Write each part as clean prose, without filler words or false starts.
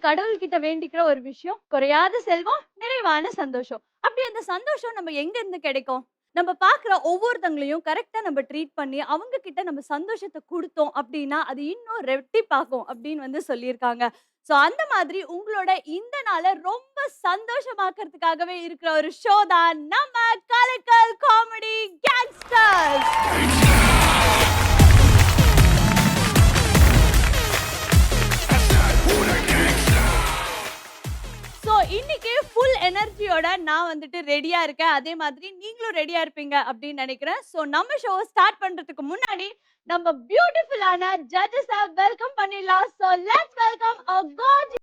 கடவுள் கிட்ட வேண்டிக்கிற ஒரு விஷயம் குறையாத செல்வம், நிறைவான சந்தோஷம். அப்படி அந்த சந்தோஷம் நம்ம எங்க இருந்து கிடைக்கும்? நம்ம பார்க்குற ஒவ்வொருத்தங்களையும் கரெக்ட்டா நம்ம ட்ரீட் பண்ணி, அவங்க கிட்ட நம்ம சந்தோஷத்த குடுத்தோம் அப்படின்னா, அது இன்னும் ரெட்டிப்பாகும் அப்படின்னு வந்து சொல்லியிருக்காங்க. ஸோ அந்த மாதிரி உங்களோட இந்த நாள ரொம்ப சந்தோஷமாக்கறதுக்காகவே இருக்கிற ஒரு ஷோ தான் நம்ம கலக்கல் காமெடி கேங்ஸ்டர்ஸ். ஸோ இன்னைக்கு ஃபுல் எனர்ஜியோட நான் வந்துட்டு ரெடியா இருக்கேன். அதே மாதிரி நீங்களும் ரெடியா இருப்பீங்க அப்படின்னு நினைக்கிறேன். ஸோ நம்ம ஷோவ ஸ்டார்ட் பண்றதுக்கு முன்னாடி நம்ம பியூட்டிஃபுல்லான ஜட்ஜஸ வெல்கம் பண்ணிடலாம். So let's welcome a gorgeous.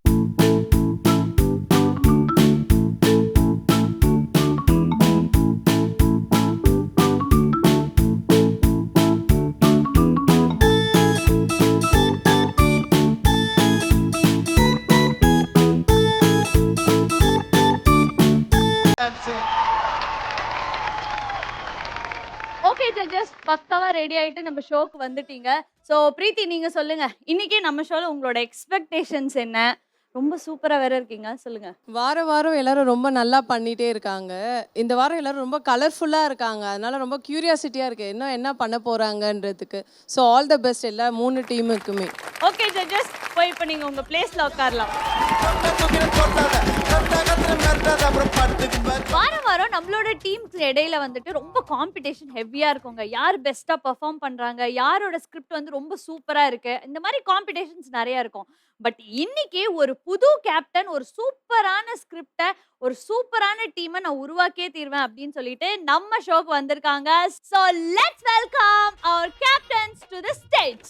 Okay judges, பக்காவா ரெடி ஆயிட்டு நம்ம ஷோக்கு வந்துட்டீங்க. ஸோ பிரீத்தி நீங்க சொல்லுங்க, இன்னைக்கு நம்ம ஷோல உங்களோட எக்ஸ்பெக்டேஷன்ஸ் என்ன? ரொம்ப சூப்பரா வேற இருக்கீங்க, சொல்லுங்க. வாரம் எல்லாரும் ரொம்ப நல்லா பண்ணிட்டே இருக்காங்க. இந்த வாரம் எல்லாரும் ரொம்ப கலர்ஃபுல்லாக இருக்காங்க. அதனால ரொம்ப கியூரியாசிட்டியாக இருக்கு இன்னும் என்ன பண்ண போறாங்கன்றதுக்கு. ஸோ ஆல் த பெஸ்ட் எல்லா 3 டீமுக்குமே. ஓகே ஜட்ஜஸ், போய் இப்போ நீங்க உங்க பிளேஸ்ல உட்காரலாம். வாரம் நம்மளோட டீம்க்கு இடையில வந்துட்டு ரொம்ப காம்படிஷன் ஹெவியா இருக்குங்க. யார் பெஸ்டா பெர்ஃபார்ம் பண்றாங்க, யாரோட ஸ்கிரிப்ட் வந்து ரொம்ப சூப்பரா இருக்கு, இந்த மாதிரி காம்படிஷன்ஸ் நிறைய இருக்கும். பட் இன்னைக்கு ஒரு புது கேப்டன் ஒரு சூப்பரான ஸ்கிரிப்ட ஒரு சூப்பரான டீமை நான் உருவாக்கியே தீர்வேன் அப்படின்னு சொல்லிட்டு நம்ம ஷோக்கு வந்திருக்காங்க. So let's welcome our captains to the stage.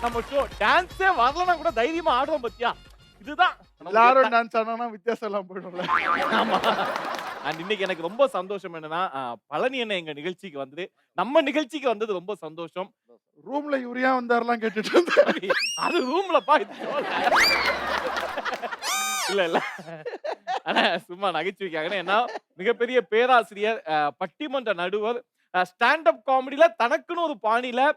நம்ம ஷோ டான்ஸே வரலனா கூட தைரியமா ஆடுறோம் பத்தியா. இதுதான் எல்லாரும் டான்ஸ் ஆனா வித்தியாசம் எல்லாம் போயிடும்ல. ஆமா. அண்ட் இன்னைக்கு எனக்கு ரொம்ப சந்தோஷம் என்னன்னா பழனி அண்ணன் எங்க நிகழ்ச்சிக்கு வந்து நம்ம நிகழ்ச்சிக்கு வந்தது ரொம்ப சந்தோஷம். ரூம்ல யூரியா வந்தாரெல்லாம் கேட்டுட்டு இருந்தேன். அது ரூம்லப்பா இது. இல்ல ஆனா சும்மா நகைச்சுவைக்காக. ஏன்னா மிகப்பெரிய பேராசிரியர், பட்டிமன்ற நடுவர், ஸ்டாண்ட் அப் காமெடியில தனக்குன்னு ஒரு பாணியில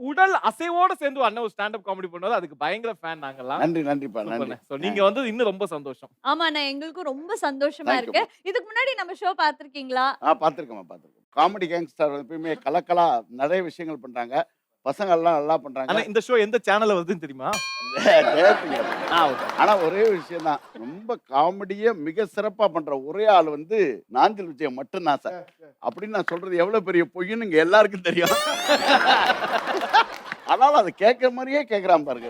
உடல் அசைவோட சேர்ந்து அண்ணன் ஒரு ஸ்டாண்ட் அப் காமெடி பண்ணுவாரு. அதுக்கு பயங்கர ஃபேன் நாங்கலாம். நன்றிப்பா நன்றி. சோ நீங்க வந்து இன்னும் ரொம்ப சந்தோஷம். ஆமாண்ணா, எங்களுக்கும் ரொம்ப சந்தோஷமா இருக்கு. இதுக்கு முன்னாடி நம்ம ஷோ பார்த்திருக்கீங்களா? பாத்துருக்கேன். காமெடி கேங்ஸ்டர் எப்பயுமே கலக்கலா நிறைய விஷயங்கள் பண்றாங்க. பசங்க எல்லாம் நல்லா பண்றாங்க. ஆனா இந்த ஷோ எந்த சேனல்ல வருதுன்னு தெரியுமா? ஆனா ஒரே விஷயம் தான், ரொம்ப காமெடியை மிக சிறப்பா பண்ற ஒரே ஆள் வந்து நாஞ்சில் விஜயம் மட்டும்தான் சார். அப்படின்னு நான் சொல்றது எவ்வளவு பெரிய பொய்ன்னு இங்க எல்லாருக்கும் தெரியும். ஆனாலும் அதை கேட்கிற மாதிரியே கேட்கிறான் பாருங்க.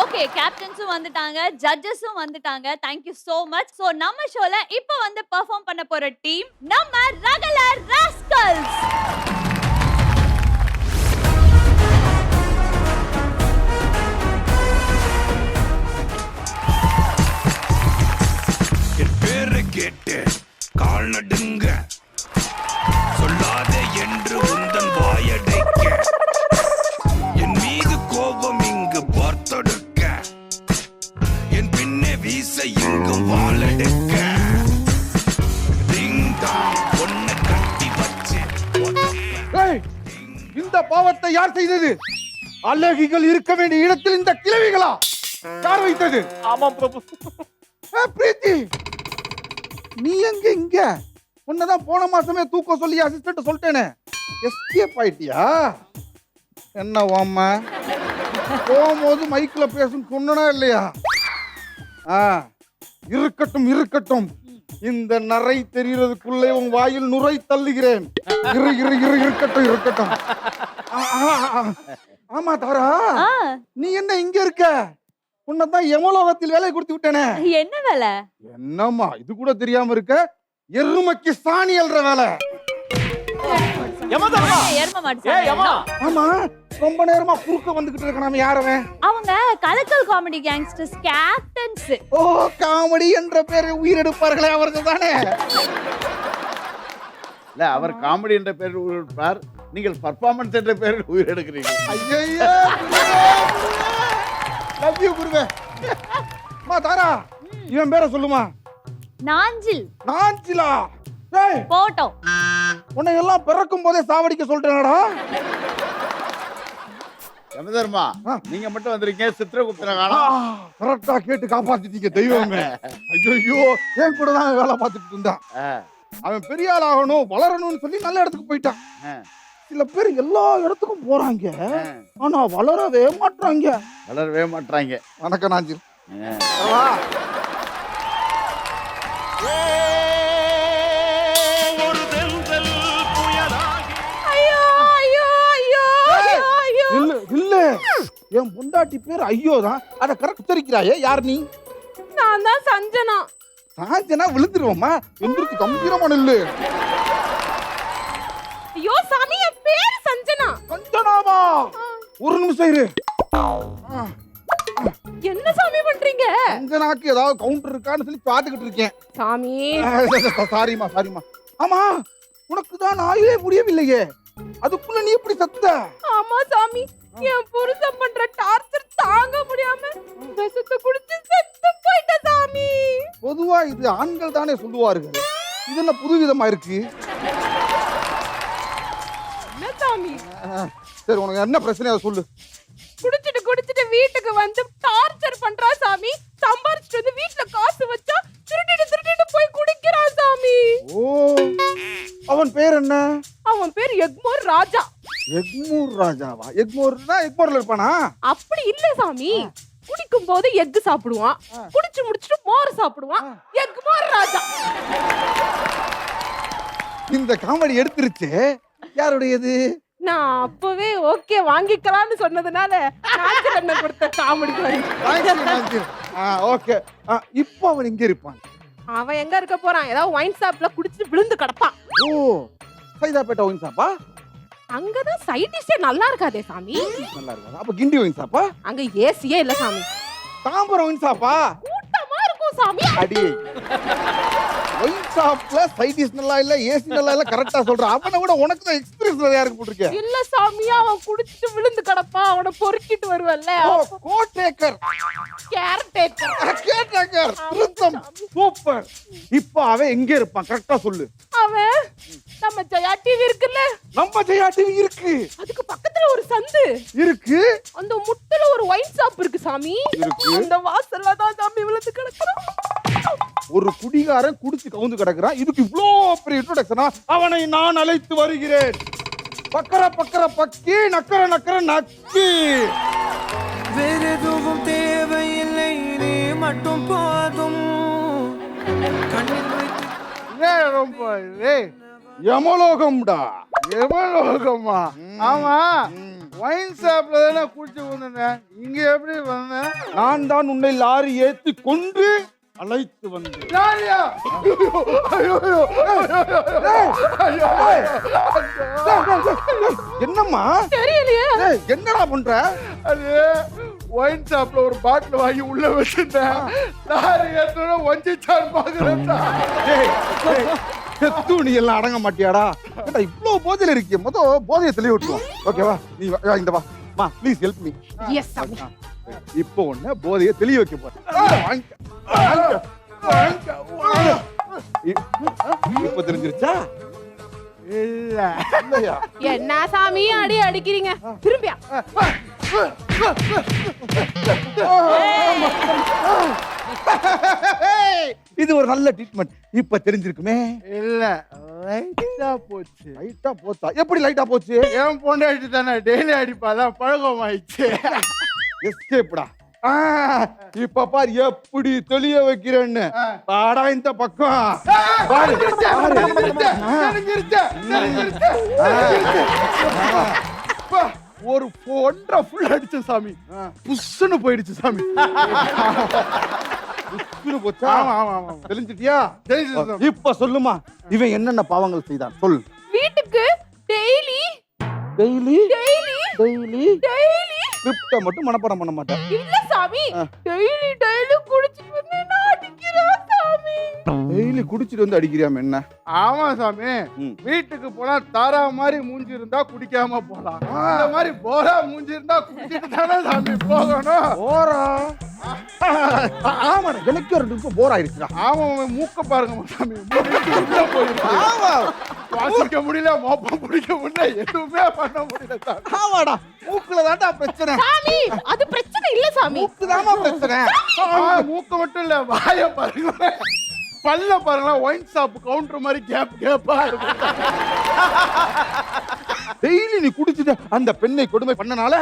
ஓகே, கேப்டன்ஸும் வந்துட்டாங்க, ஜட்ஜஸும் வந்துட்டாங்க. Thank you so much. So நம்ம ஷோல இப்போ வந்து பெர்ஃபார்ம் பண்ண போற டீம் நம்ம ரகலர் ராஸ்கல்ஸ். என் பேரை கேட்டு கால் நடுங்க, சொல்லாத என்று உந்தன் வாயடைக்க, என் மீது கோபம் இங்கு பார்த்தொடுக்க, என் பின்னே வீச இங்கு வாழெடுக்க, ஒன்ன கட்டி வச்சு. இந்த பாவத்தை யார் செய்தது? அழகிகள் இருக்க வேண்டிய இடத்தில் இந்த கிழவிகளா? யார் வைத்தது? ஆமா பிரபு. பிரீத்தி, நீ எங்க இங்க? உன்னதான் போன மாசமே தூக்க சொல்லி அசிஸ்டன்ட் சொல்லிட்டேனே, எஸ்கேப் ஆயிட்டியா? என்ன வாம்மா போகும்போது மைக்ல பேசுன்னு சொன்னா இல்லையா? இருக்கட்டும். இந்த நரை தெரிகிறதுக்குள்ளே உன் வாயில் நுரை தள்ளுகிறேன். இருக்கட்டும். ஆமா தாரா, நீ என்ன இங்க இருக்க? உன்னதான் யமலோகத்தில் வேலை கொடுத்து விட்டேனே. என்ன வேலை? என்னம்மா இது கூட தெரியாம இருக்க? எருமைக்கு சாணி அல்ற வேலை. ஆமா, ரொம்ப நேரமா குறுக்க வந்துகிட்டு இருக்க. நாம யாரவன்? அவங்க கலக்கல் காமெடி கேங்ஸ்டர்ஸ் கேப்டன்ஸ். ஓ, காமெடி என்ற பேரை உயிரெடுப்பார்களே அவர்கள் தானே? இல்ல, அவர் காமெடி என்ற பேரில் உயிரெடுப்பார், நீங்கள் பர்ஃபார்மன்ஸ் என்ற பேரில் உயிரெடுக்கிறீங்க. ஐயோ, லவ் யூ குருவே. அம்மா தாரா, இவன் பேரை சொல்லுமா. நாஞ்சில். நாஞ்சிலா? டேய், போட்டோம். உன்னை எல்லாம் பிறக்கும் போதே சாவடிக்க சொல்றேனடா. யமதர்மா, நீங்க மட்டும் வந்திருக்கீங்க, சித்திரகுப்தனை காணோம். கரெக்டா கேட்டு காப்பாத்திட்டீங்க தெய்வமே. ஐயோ, என் கூட தான் வேலை பார்த்துட்டு இருந்தான். அவன் பெரிய ஆள் ஆகணும், வளரணும்னு சொல்லி நல்ல இடத்துக்கு போயிட்டான். சில பேர் எல்லா இடத்துக்கும் போறாங்க, ஆனா வளரவே மாட்டாங்க. வளரவே மாட்டாங்க. வணக்கம் நாஞ்சில். இல்ல இல்ல, என் பொண்டாட்டி பேர் ஐயோ தான். அத கரெக்ட் தெரிக்கிறாயே. யார் நீ? நான் தான் சஞ்சனா. சாஞ்சனா விழுந்துருவோமா? எந்திரிச்சு கம்பீரமான இல்ல. ஐயோ சாமி, என் பேர் சஞ்சனா. சஞ்சனாமா? ஒரு நிமிஷம் இரு. என்ன சாமி பண்றீங்க? சஞ்சனாக்கு ஏதாவது கவுண்டர் இருக்கான்னு சொல்லி பாத்துக்கிட்டு இருக்கேன். சாமி சாரிமா சாரிமா. ஆமா, உனக்கு தான் ஆயுளே முடியவில்லையே, அதுக்குள்ள நீ எப்படி சத்த? ஆமா சாமி, என் புருஷன் பண்ற டார்ச்சர் தாங்க முடியாம விஷத்தை குடிச்சு செத்து போயிட்ட சாமி. பொதுவா இது ஆண்கள் தானே சொல்லுவார்கள், இது என்ன புதுவிதமா இருக்கு? என்ன சாமி? சரி, உனக்கு என்ன பிரச்சனை அதை சொல்லு. குடிச்சிட்டு வீட்டுக்கு வந்து டார்ச்சர் பண்றா சாமி. சம்பாரிச்சிட்டு வந்து வீட்டுல காசு வச்சா திருடிட்டு போய் குடிக்கிறான் சாமி. ஓ, அவன் பேர் என்ன? அவன் பேர் எக்மோர் ராஜா. எக்மூர் ராஜாவா? எக்மோர்னா எக்மோர்ல இருப்பானா? அப்படி இல்ல சாமி, குடிக்கும் போது எக் சாப்பிடுவான், குடிச்சு முடிச்சிட்டு மோர் சாப்பிடுவான். எக்மோர் ராஜா. இந்த காமெடி எடுத்துருச்சு. யாருடையது? நான் அப்பவே ஓகே வாங்கிக்கலாம்னு சொன்னதுனால நாச்சில் கொடுத்த காமெடி. ஓகே, இப்போ அவன் எங்க இருப்பான்? அவன் எங்க இருக்க போறான்? ஏதாவது ஒயின் ஷாப்ல குடிச்சிட்டு விழுந்து கிடப்பான். ஓ, சைதாப்பேட்டை ஒயின் ஷாப்பா? அங்கதான் சைட் டிஷ்ஷே நல்லா இருக்காதே சாமி. நல்லா இருக்கா? அப்ப கிண்டி ஒயின் ஷாப்பா? அங்க ஏசியே இல்ல சாமி. தாம்பரம் ஒயின் ஷாப்பா? கூட்டமா இருக்கும் சாமி. அடி, ஒயின் ஷாப்ல சைட் டிஷ் நல்லா இல்ல, ஏசி நல்லா இல்ல, கரெக்டா சொல்ற. அவனை விட உனக்கு தான் எக்ஸ்பீரியன்ஸ் நிறைய இருக்கு போட்டுருக்க. இல்ல சாமி, அவன் குடிச்சிட்டு விழுந்து கிடப்பான். அவனை பொறுக்கிட்டு வருவல்ல, கோட்டேக்கர், கேர்டேக்கர். கேட்டேக்கர், திருத்தம், சூப்பர். இப்போ அவன் எங்க இருப்பான்? கரெக்டா சொல்லு. அவன் நம்ம ஜெயா டிவி இருக்குல்ல, நம்ம ஜெயா டிவி இருக்கு, அதுக்கு பக்கத்துல ஒரு சந்து இருக்கு. அந்த முட்டுல ஒரு ஒயின் ஷாப் இருக்கு சாமி. இருக்கு. அந்த வாசல்ல தான் சாமி விழுந்து கிடக்குறான். ஒரு குடிகாரன் குடிச்சு கவுந்து கிடக்குறான். இதுக்கு இவ்ளோ பெரிய இன்ட்ரோடக்ஷனா? அவனை நான் அழைத்து வருகிறேன். பக்கர பக்கர பக்கி, நக்கர நக்கர நக்கி. வேறெதுவும் தேவையில்லை, நீ மட்டும் போதும். கண்ணில் வைத்து யமலோகம்டா. எவலோகமா? ஆமா, ஒயின் ஷாப்ல தானே குடிச்சு வந்தேன், இங்க எப்படி வந்தேன்? நான் தான் உன்னை லாரி ஏத்தி கொண்டு அழைத்து வந்தேன். யாரியா? என்னம்மா தெரியலையே. என்னடா பண்ற? அது ஒயின் ஷாப்ல ஒரு பாட்டில் வாங்கி உள்ள வச்சிருந்தேன், லாரி ஏற்றோட வஞ்சிச்சான் பாக்குறேன்டா. நீ எல்லாம் அடங்க மாட்டியாடா? இவ்வளவு போதையில இருக்கிய, போதையை தெளிவு விட்டுருவோம். ஓகேவா? நீ இந்த வா, ப்ளீஸ் ஹெல்ப் மீ. எஸ் சாமி. இப்போ ஒண்ணு போதையை தெளிய வைக்க போறேன். இப்ப தெரிஞ்சிருச்சா? இல்ல இல்லையா? என்ன சாமி அடி அடிக்கிறீங்க? திரும்பியா? இது ஒரு நல்ல ட்ரீட்மெண்ட். இப்ப தெரிஞ்சிருக்குமே. இல்ல, லைட்டா போச்சு. லைட்டா போச்சா? எப்படி லைட்டா போச்சு? என் பொண்டாட்டி தானே டெய்லி அடிப்பாதான் பழக்கம் ஆயிடுச்சு. எஸ்கேப்டா. இப்ப பாரு எப்படி தெளிய வைக்கிறேன்னு. பாடா இந்த பக்கம் பாரு. ஒரு 1.5 ஃபுல் அடிச்ச சாமி, புஷ்ன்னு போயிடுச்சு சாமி. போச்சா? ஆமா ஆமா ஆமா, தெரிஞ்சிட்டியா? தெரிஞ்சு. இப்ப சொல்லுமா, இவன் என்னென்ன பாவங்கள் செய்தான் சொல். வீட்டுக்கு daily daily daily daily daily ஸ்கிரிப்ட மட்டும் மனப்பாடம் பண்ண மாட்டேன். இல்ல சாமி, டெய்லி குடிச்சிட்டு வந்து நான் அடிக்கிறேன் சாமி. டெய்லி குடிச்சிட்டு வந்து அடிக்கிறியாம என்ன? ஆமா சாமி, ம். வீட்டுக்கு போனா தாரா மாதிரி மூஞ்சி இருந்தா குடிக்காம போலாம். இந்த மாதிரி போரா மூஞ்சி இருந்தா குடிச்சிட்டு தானே சாமி போகணும். போரா? ஆமாடா, எனக்கு 2 நிமிஷம் போர் ஆயிடுச்சுடா. ஆமா, அவன் மூக்க பாருங்க சாமி, மூக்கு உள்ள போயிருக்கு. ஆமா, வாசிக்க முடியல, மோப்பம் பிடிக்க முடியல, எதுவுமே பண்ண முடியல சாமி. ஆமாடா, மூக்குல தான்டா பிரச்சனை. சாமி அது பிரச்சனை இல்ல சாமி. மூக்கு தாமா பிரச்சனை. மூக்கு மட்டும் இல்ல, வாய பாருங்க, பல்ல பாருங்களா, ஒயின் ஷாப் கவுண்டர் மாதிரி கேப்பா இருக்கும். டெய்லி நீ குடிச்சிட்டு அந்த பெண்ணை கொடுமை பண்ணனால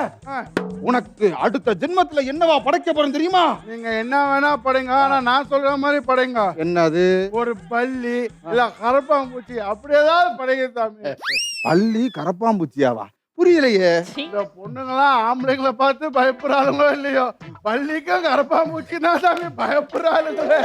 உனக்கு அடுத்த ஜென்மத்துல என்னவா படைக்க போறேன் தெரியுமா? நீங்க என்ன வேணா படைங்க, ஆனா நான் சொல்ற மாதிரி படைங்க. என்னது? ஒரு பள்ளி இல்ல கரப்பாம்பூச்சி அப்படி ஏதாவது படைங்க சாமி. பள்ளி கரப்பாம்பூச்சியாவா? புரியலையே. இந்த பொண்ணுங்களாம் ஆம்பளைங்களை பார்த்து பயப்படுறாங்களோ இல்லையோ, பள்ளிக்கும் கரப்பாம்பூச்சி தான் சாமி பயப்படுறாளுங்களே.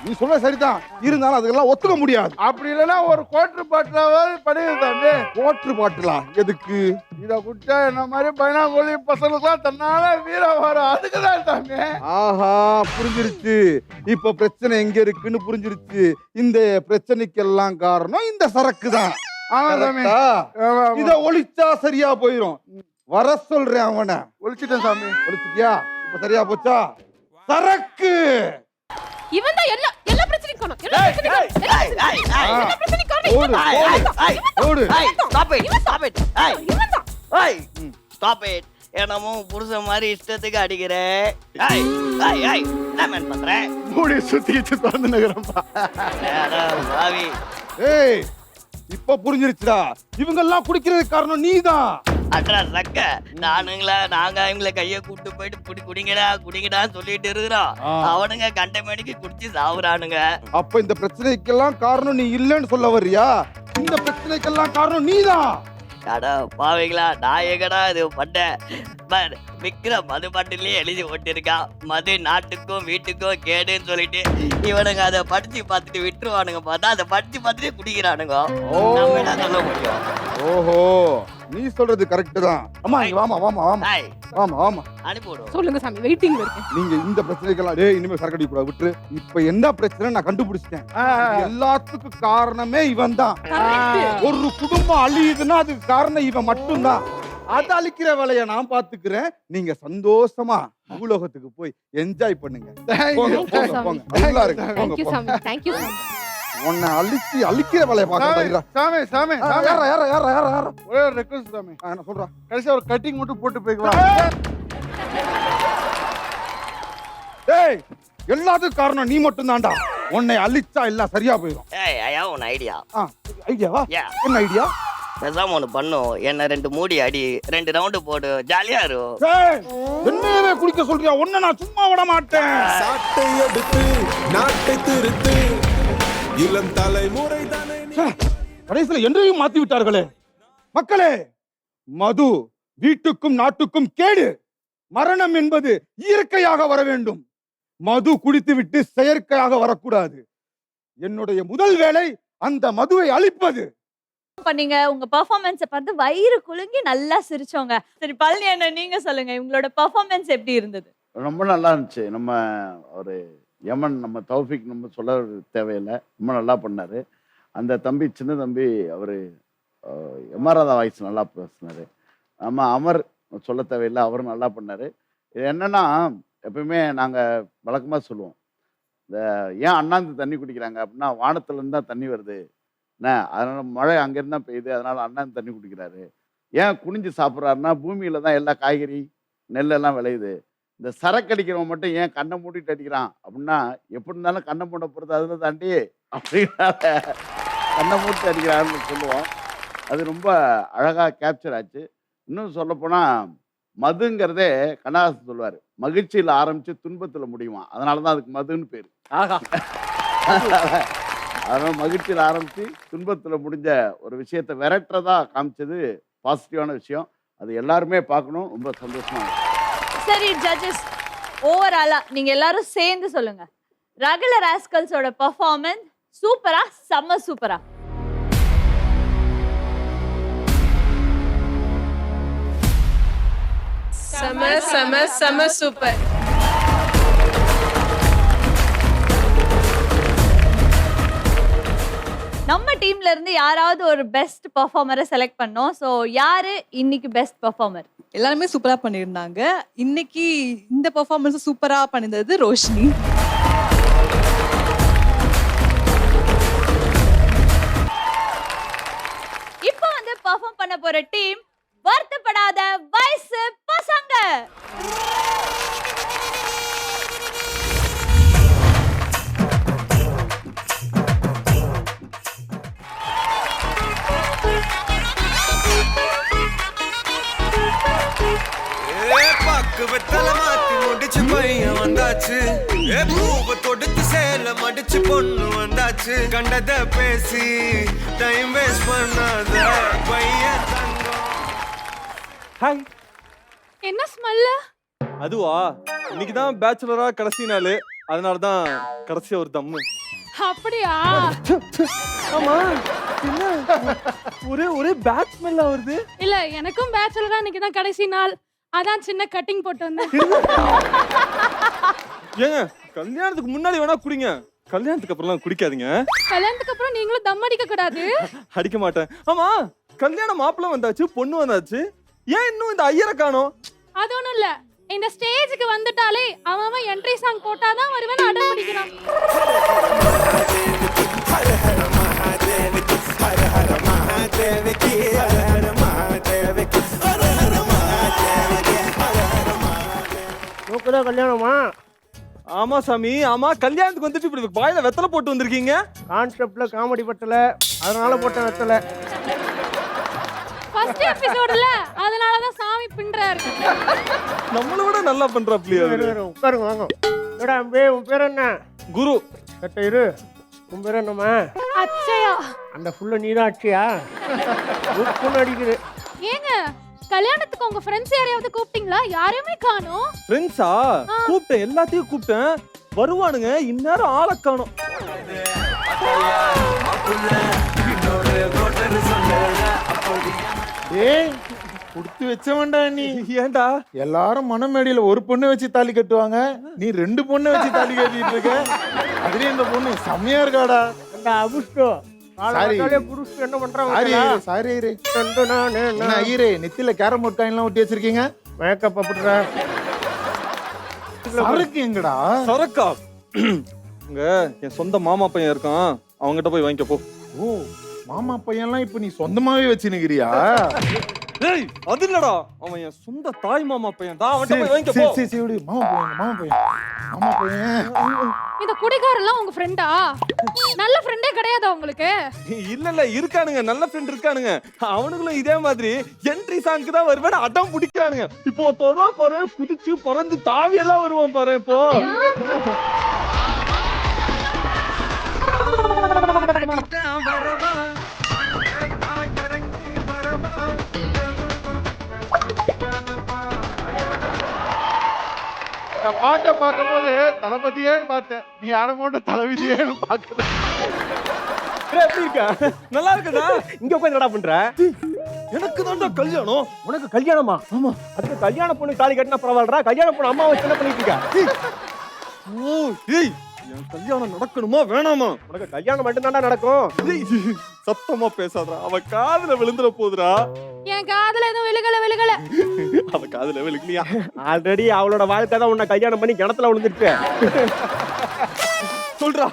நீ சொல்ற சரிதான், இருந்தாலும் அதுக்கெல்லாம் ஒத்துக்க முடியாது. அப்படி இல்லைன்னா ஒரு குவார்டர் பாட்டிலாவது படைங்க சாமி. வாட்டர் பாட்டிலா? எதுக்கு? இத குடிச்சா என்ன மாதிரி பயனாங்கொல்லி பசங்களுக்குலாம் தன்னால வீரம் வரும், அதுக்குதான் சாமி. ஆஹா, புரிஞ்சிருச்சு. இப்ப பிரச்சனை எங்க இருக்குன்னு புரிஞ்சிருச்சு. இந்த பிரச்சனைக்கெல்லாம் காரணம் இந்த சரக்கு தான். ஆமா சாமி, இத ஒழிச்சா சரியா போயிரும். வர சொல்றேன் அவனை. ஒழிச்சிட்டேன் சாமி. ஒழிச்சிட்டியா? இப்ப சரியா போச்சா? சரக்கு இவன் தான் எல்லா பிரச்சனைக்கும் காரணம். எல்லா பிரச்சனைக்கும் காரணம் ஓடு, ஓடு, ஓடு. இவன் தான். என்னமோ புருஷன் மாதிரி இஷ்டத்துக்கு அடிக்கிற. என்ன மேன் பண்ற? மூடி சுத்திக்கிட்டு திறந்து நகரம்பா. பாவி. ஏய், இப்ப புரிஞ்சிருச்சுடா. இவங்க எல்லாம் குடிக்கிறதுக்கு காரணம் நீதான். அட்ரா சக்க நாங்க இவங்களை கைய கூட்டு போயிட்டு குடிங்கடா சொல்லிட்டு இருக்கிறோம். அவனுங்க கண்டமேடிக்கு குடிச்சு சாவுறானுங்க. அப்ப இந்த பிரச்சனைக்கெல்லாம் காரணம் நீ இல்லைன்னு சொல்ல வர்றியா? இந்த பிரச்சனைக்கெல்லாம் காரணம் நீதான். அடா பாவீங்களா, நான் எங்கடா இது பண்ண விக்கிற மது பாட்டிலே எழுதி ஓட்டிருக்கான். மது நாட்டுக்கும் வீட்டுக்கும் கேடுன்னு சொல்லிட்டு இவனுங்க அதை படிச்சு பார்த்துட்டு விட்டுருவானுங்க. பார்த்தா அதை படிச்சு பார்த்துட்டு குடிக்கிறானுங்க. நம்ம என்ன சொல்ல முடியும்? ஓஹோ, நீ சொல்றது கரெக்ட் தான். அம்மா, இங்க வாமா வாமா வாமா வாமா வாமா. அனுப்பிவிடும். சொல்லுங்க சாமி, வெயிட்டிங்ல இருக்கேன். நீங்க இந்த பிரச்சனைக்கெல்லாம் டேய் இனிமே சரக்கு அடிக்க கூடாது, விட்டுரு. இப்ப என்ன பிரச்சனை நான் கண்டுபிடிச்சிட்டேன். எல்லாத்துக்கும் காரணமே இவன் தான். ஒரு குடும்பம் அழியுதுன்னா அதுக்கு காரணம் இவன் மட்டும்தான். அதை அழிக்கிற வேலையை நான் பாத்துக்கிறேன். நீங்க சந்தோஷமா பூலோகத்துக்கு போய் என்ஜாய் பண்ணுங்க. போங்க, போங்க, போங்க. நல்லா இருக்கு. போங்க, தேங்க்யூ போங்க. சாமி, தேங்க்யூ சாமி. உன்னை அழிக்கிற வேலையை பாக்க. சாமி சாமி யாரா ஒரே ஒரு ரெக்வஸ்ட் சாமி. என்ன சொல்றா? கடைசியா ஒரு கட்டிங் மட்டும் போட்டு போய்க்கலாம். டேய், எல்லாத்துக்கும் காரணம் நீ மட்டும் தான்டா. உன்னை அழிச்சா எல்லாம் சரியா போயிடும். ஐயா உன் ஐடியா. ஐடியாவா? என்ன ஐடியா? பேசாம ஒண்ணு பண்ணும். என்ன 2 மூடி அடி, 2 ரவுண்டு போடு, ஜாலியா இருக்கும். என்னையவே குடிக்க சொல்றியா? உன்னை நான் சும்மா விட மாட்டேன். சாட்டை எடுத்து நாட்டை திருத்து இளம் தலைமுறை தானே. கடைசியில் என்றையும் மாத்தி விட்டார்களே. மக்களே, மது வீட்டுக்கும் நாட்டுக்கும் கேடு. மரணம் என்பது இயற்கையாக வர வேண்டும். மது குடித்து விட்டு செயற்கையாக வரக்கூடாது. என்னுடைய முதல் வேலை அந்த மதுவை அழிப்பது. பண்ணீங்க உங்க பெர்ஃபார்மன்ஸை பார்த்து வயிறு குலுங்கி நல்லா சிரிச்சோங்க. சரி பழனி அண்ணன், நீங்க சொல்லுங்க, உங்களோட பெர்ஃபார்மன்ஸ் எப்படி இருந்தது? ரொம்ப நல்லா இருந்துச்சு. நம்ம ஒரு யமன், நம்ம தௌஃபிக் நம்ம சொல்ல தேவையில்லை, ரொம்ப நல்லா பண்ணார். அந்த தம்பி, சின்ன தம்பி, அவர் எம்ஆர்ஆதா வாய்ஸ் நல்லா பேசினார். நம்ம அமர் சொல்ல தேவையில்லை, அவரும் நல்லா பண்ணார். இது என்னென்னா, எப்பவுமே நாங்கள் வழக்கமாக சொல்லுவோம், இந்த ஏன் அண்ணாந்து தண்ணி குடிக்கிறாங்க அப்படின்னா, வானத்துலேருந்து தான் தண்ணி வருது என்ன, அதனால் மழை அங்கேருந்து தான் பெய்யுது, அதனால் அண்ணாந்து தண்ணி குடிக்கிறாரு. ஏன் குனிஞ்சு சாப்பிட்றாருன்னா, பூமியில் தான் எல்லா காய்கறி நெல்லெல்லாம் விளையுது. இந்த சரக்கு அடிக்கிறவன் மட்டும் ஏன் கண்ணை மூடிட்டு அடிக்கிறான் அப்படின்னா, எப்படி இருந்தாலும் கண்ணை மூட போகிறது அதில் தாண்டி அப்படின்னால கண்ணை மூட்டு அடிக்கிறான்னு சொல்லுவோம். அது ரொம்ப அழகாக கேப்சர் ஆச்சு. இன்னும் சொல்லப்போனால், மதுங்கிறதே கண்ணதாசன் சொல்லுவார், மகிழ்ச்சியில் ஆரம்பித்து துன்பத்தில் முடியுமா, அதனால தான் அதுக்கு மதுன்னு பேர். அதனால் மகிழ்ச்சியில் ஆரம்பித்து துன்பத்தில் முடிஞ்ச ஒரு விஷயத்தை விரட்டுறதா காமிச்சது பாசிட்டிவான விஷயம். அது எல்லாருமே பார்க்கணும். ரொம்ப சந்தோஷமா இருக்கு. சரி ஜட்ஜஸ், ஓவராலா நீங்க எல்லாரும் சேர்ந்து சொல்லுங்க, ரகுல ராஸ்கல்ஸோட பெர்ஃபார்மன்ஸ் சூப்பரா, செம்ம சூப்பரா? செம செம செம சூப்பர். நம்ம டீம்ல இருந்து யாராவது ஒரு பெஸ்ட் பெர்ஃபார்மரை செலக்ட் பண்ணோம். சோ யாரு இன்னைக்கு பெஸ்ட் பெர்ஃபார்மர்? எல்லாருமே சூப்பரா பண்ணியிருந்தாங்க. இன்னைக்கு இந்த பெர்ஃபார்மன்ஸ் சூப்பரா பண்ணினது ரோஷினி. இப்போ வந்து பெர்ஃபார்ம் பண்ண போற டீம் வருத்தப்படாத வயசு பசங்க. வெத்தல மாத்தி முடிச்சு பையன் வந்தாச்சு. பூவை தொடுத்து சேல மடிச்சு பொண்ணு வந்தாச்சு. கண்டத பேசி டைம் வேஸ்ட் பண்ணாத பையன் தங்கம். ஹாய். என்ன ஸ்மெல்? அதுவா, இன்னைக்கு தான் பேச்சுலரா கடைசி நாள், அதனால தான் கடைசியா ஒரு தம்மு. அப்படியா? ஆமா, என்ன ஒரே பேட் ஸ்மெல் வருது? இல்ல, எனக்கும் பேச்சுலரா இன்னைக்கு தான் கடைசி நாள். அதான் சின்ன கட்டிங் போட்டு வந்தேன். ஏங்க, கல்யாணத்துக்கு முன்னாடி வேணா குடிங்க, கல்யாணத்துக்கு அப்புறம்லாம் குடிக்காதீங்க. கல்யாணத்துக்கு அப்புறம் நீங்களும் தம் அடிக்க கூடாது. அடிக்க மாட்டேன். ஆமா, கல்யாண மாப்பிள்ளை வந்தாச்சு, பொண்ணு வந்தாச்சு, ஏன் இன்னும் இந்த ஐயரை காணோம்? அது ஒண்ணும் இல்ல, இந்த ஸ்டேஜுக்கு வந்துட்டாலே அவன் என்ட்ரி சாங் போட்டாதான் வருவேன் அடம் பிடிக்கிறான். கல்யாணமா? ஆமா சாமி, ஆமா, கல்யாணத்துக்கு வந்துட்டு இப்படி வாயில வெத்தலை போட்டு வந்திருக்கீங்க. கான்செப்ட்ல காமெடி பட்டல, அதனால போட்ட வெத்தலை. ஃபர்ஸ்ட் எபிசோட்ல அதனால தான் சாமி பின்றாரு. நம்மள விட நல்லா பண்றாப்லையா? உட்காருங்க, வாங்க. ஏடா அம்பே, உன் பேர் என்ன? குரு. கட்ட இரு. உன் பேர் என்னம்மா? அச்சயா. அந்த ஃபுல்ல நீதான் அச்சியா? உப்புன்னு அடிக்குது. ஏங்க, கல்யாணத்துக்கு உங்க ஃப்ரெண்ட்ஸ் யாரையாவது கூப்பிட்டீங்களா? யாரையுமே காணோம். ஃப்ரெண்ட்ஸா? கூப்பிட்டேன், எல்லாத்தையும் கூப்பிட்டேன், வருவானுங்க, இந்நேரம் ஆளை காணோம். ஏய், கொடுத்து வச்சவன்டா நீ. ஏன்டா? எல்லாரும் மணமேடையில ஒரு பொண்ணை வச்சு தாலி கட்டுவாங்க, நீ 2 பொண்ணை வச்சு தாலி கட்டிட்டு இருக்க. அதுலயும் இந்த பொண்ணு செம்மையா இருக்காடா. அந்த அபுஷ்டோ சாரி. புருஷ் என்ன பண்றாங்க? சாரி ஐயரே. என்ன ஐயரே, நெத்தில கேரம் போர்ட் காயின்லாம் ஒட்டி வச்சிருக்கீங்க? மேக்கப் அப்படிடா. சரக்கு எங்கடா? சரக்கா? இங்க என் சொந்த மாமா பையன் இருக்கான், அவங்ககிட்ட போய் வாங்கிக்க போ. ஓ, மாமா பையன்லாம் இப்ப நீ சொந்தமாவே வச்சுனுக்கிறியா? ஏய், அது இல்லடா, அவன் என் சொந்த தாய் மாமா பையன் தான், அவன்கிட்ட போய் வாங்கிக்க போ. சரி சரி, விடு. மாமா பையன். இந்த குடிகாரெல்லாம் உங்க ஃப்ரெண்டா? நல்ல ஃப்ரெண்டே கிடையாதா உங்களுக்கு? இல்ல, இருக்கானுங்க, நல்ல ஃப்ரெண்ட் இருக்கானுங்க, அவனுங்களும் இதே மாதிரி என்ட்ரி சாங்க்கு தான் வருவேன் அடம் பிடிக்கிறானுங்க. இப்போ பாரு, குதிச்சு பறந்து தாவி எல்லாம் வருவான் பாரு. இப்போ பாட்டை பார்க்கும்போது தளபதியே பார்த்தேன், நீ யாரும் தலைவிதியே பார்க்கல. எப்படி இருக்க? நல்லா இருக்குடா. இங்க போய் என்னடா பண்ற? எனக்கு தான்டா கல்யாணம். உனக்கு கல்யாணமா? ஆமா. அதுக்கு கல்யாண பொண்ணு தாலி கட்டினா பரவாயில்லடா, கல்யாண பொண்ணு அம்மா வச்சு என்ன பண்ணிட்டு இருக்க? ஓ, ஏய், என் கல்யாணம் நடக்கணுமா வேணாமா? உனக்கு கல்யாணம் மட்டும்தான்டா நடக்கும். ஏய், சத்தமா பேசாதடா, அவ காதுல விழுந்துற போதுடா. என் காதுல எதுவும் விழுகல. அவ காதுல விழுகலையா? ஆல்ரெடி அவளோட வாழ்க்கை தான் உன்னை கல்யாணம் பண்ணி கிணத்துல விழுந்துட்டு. சொல்றா,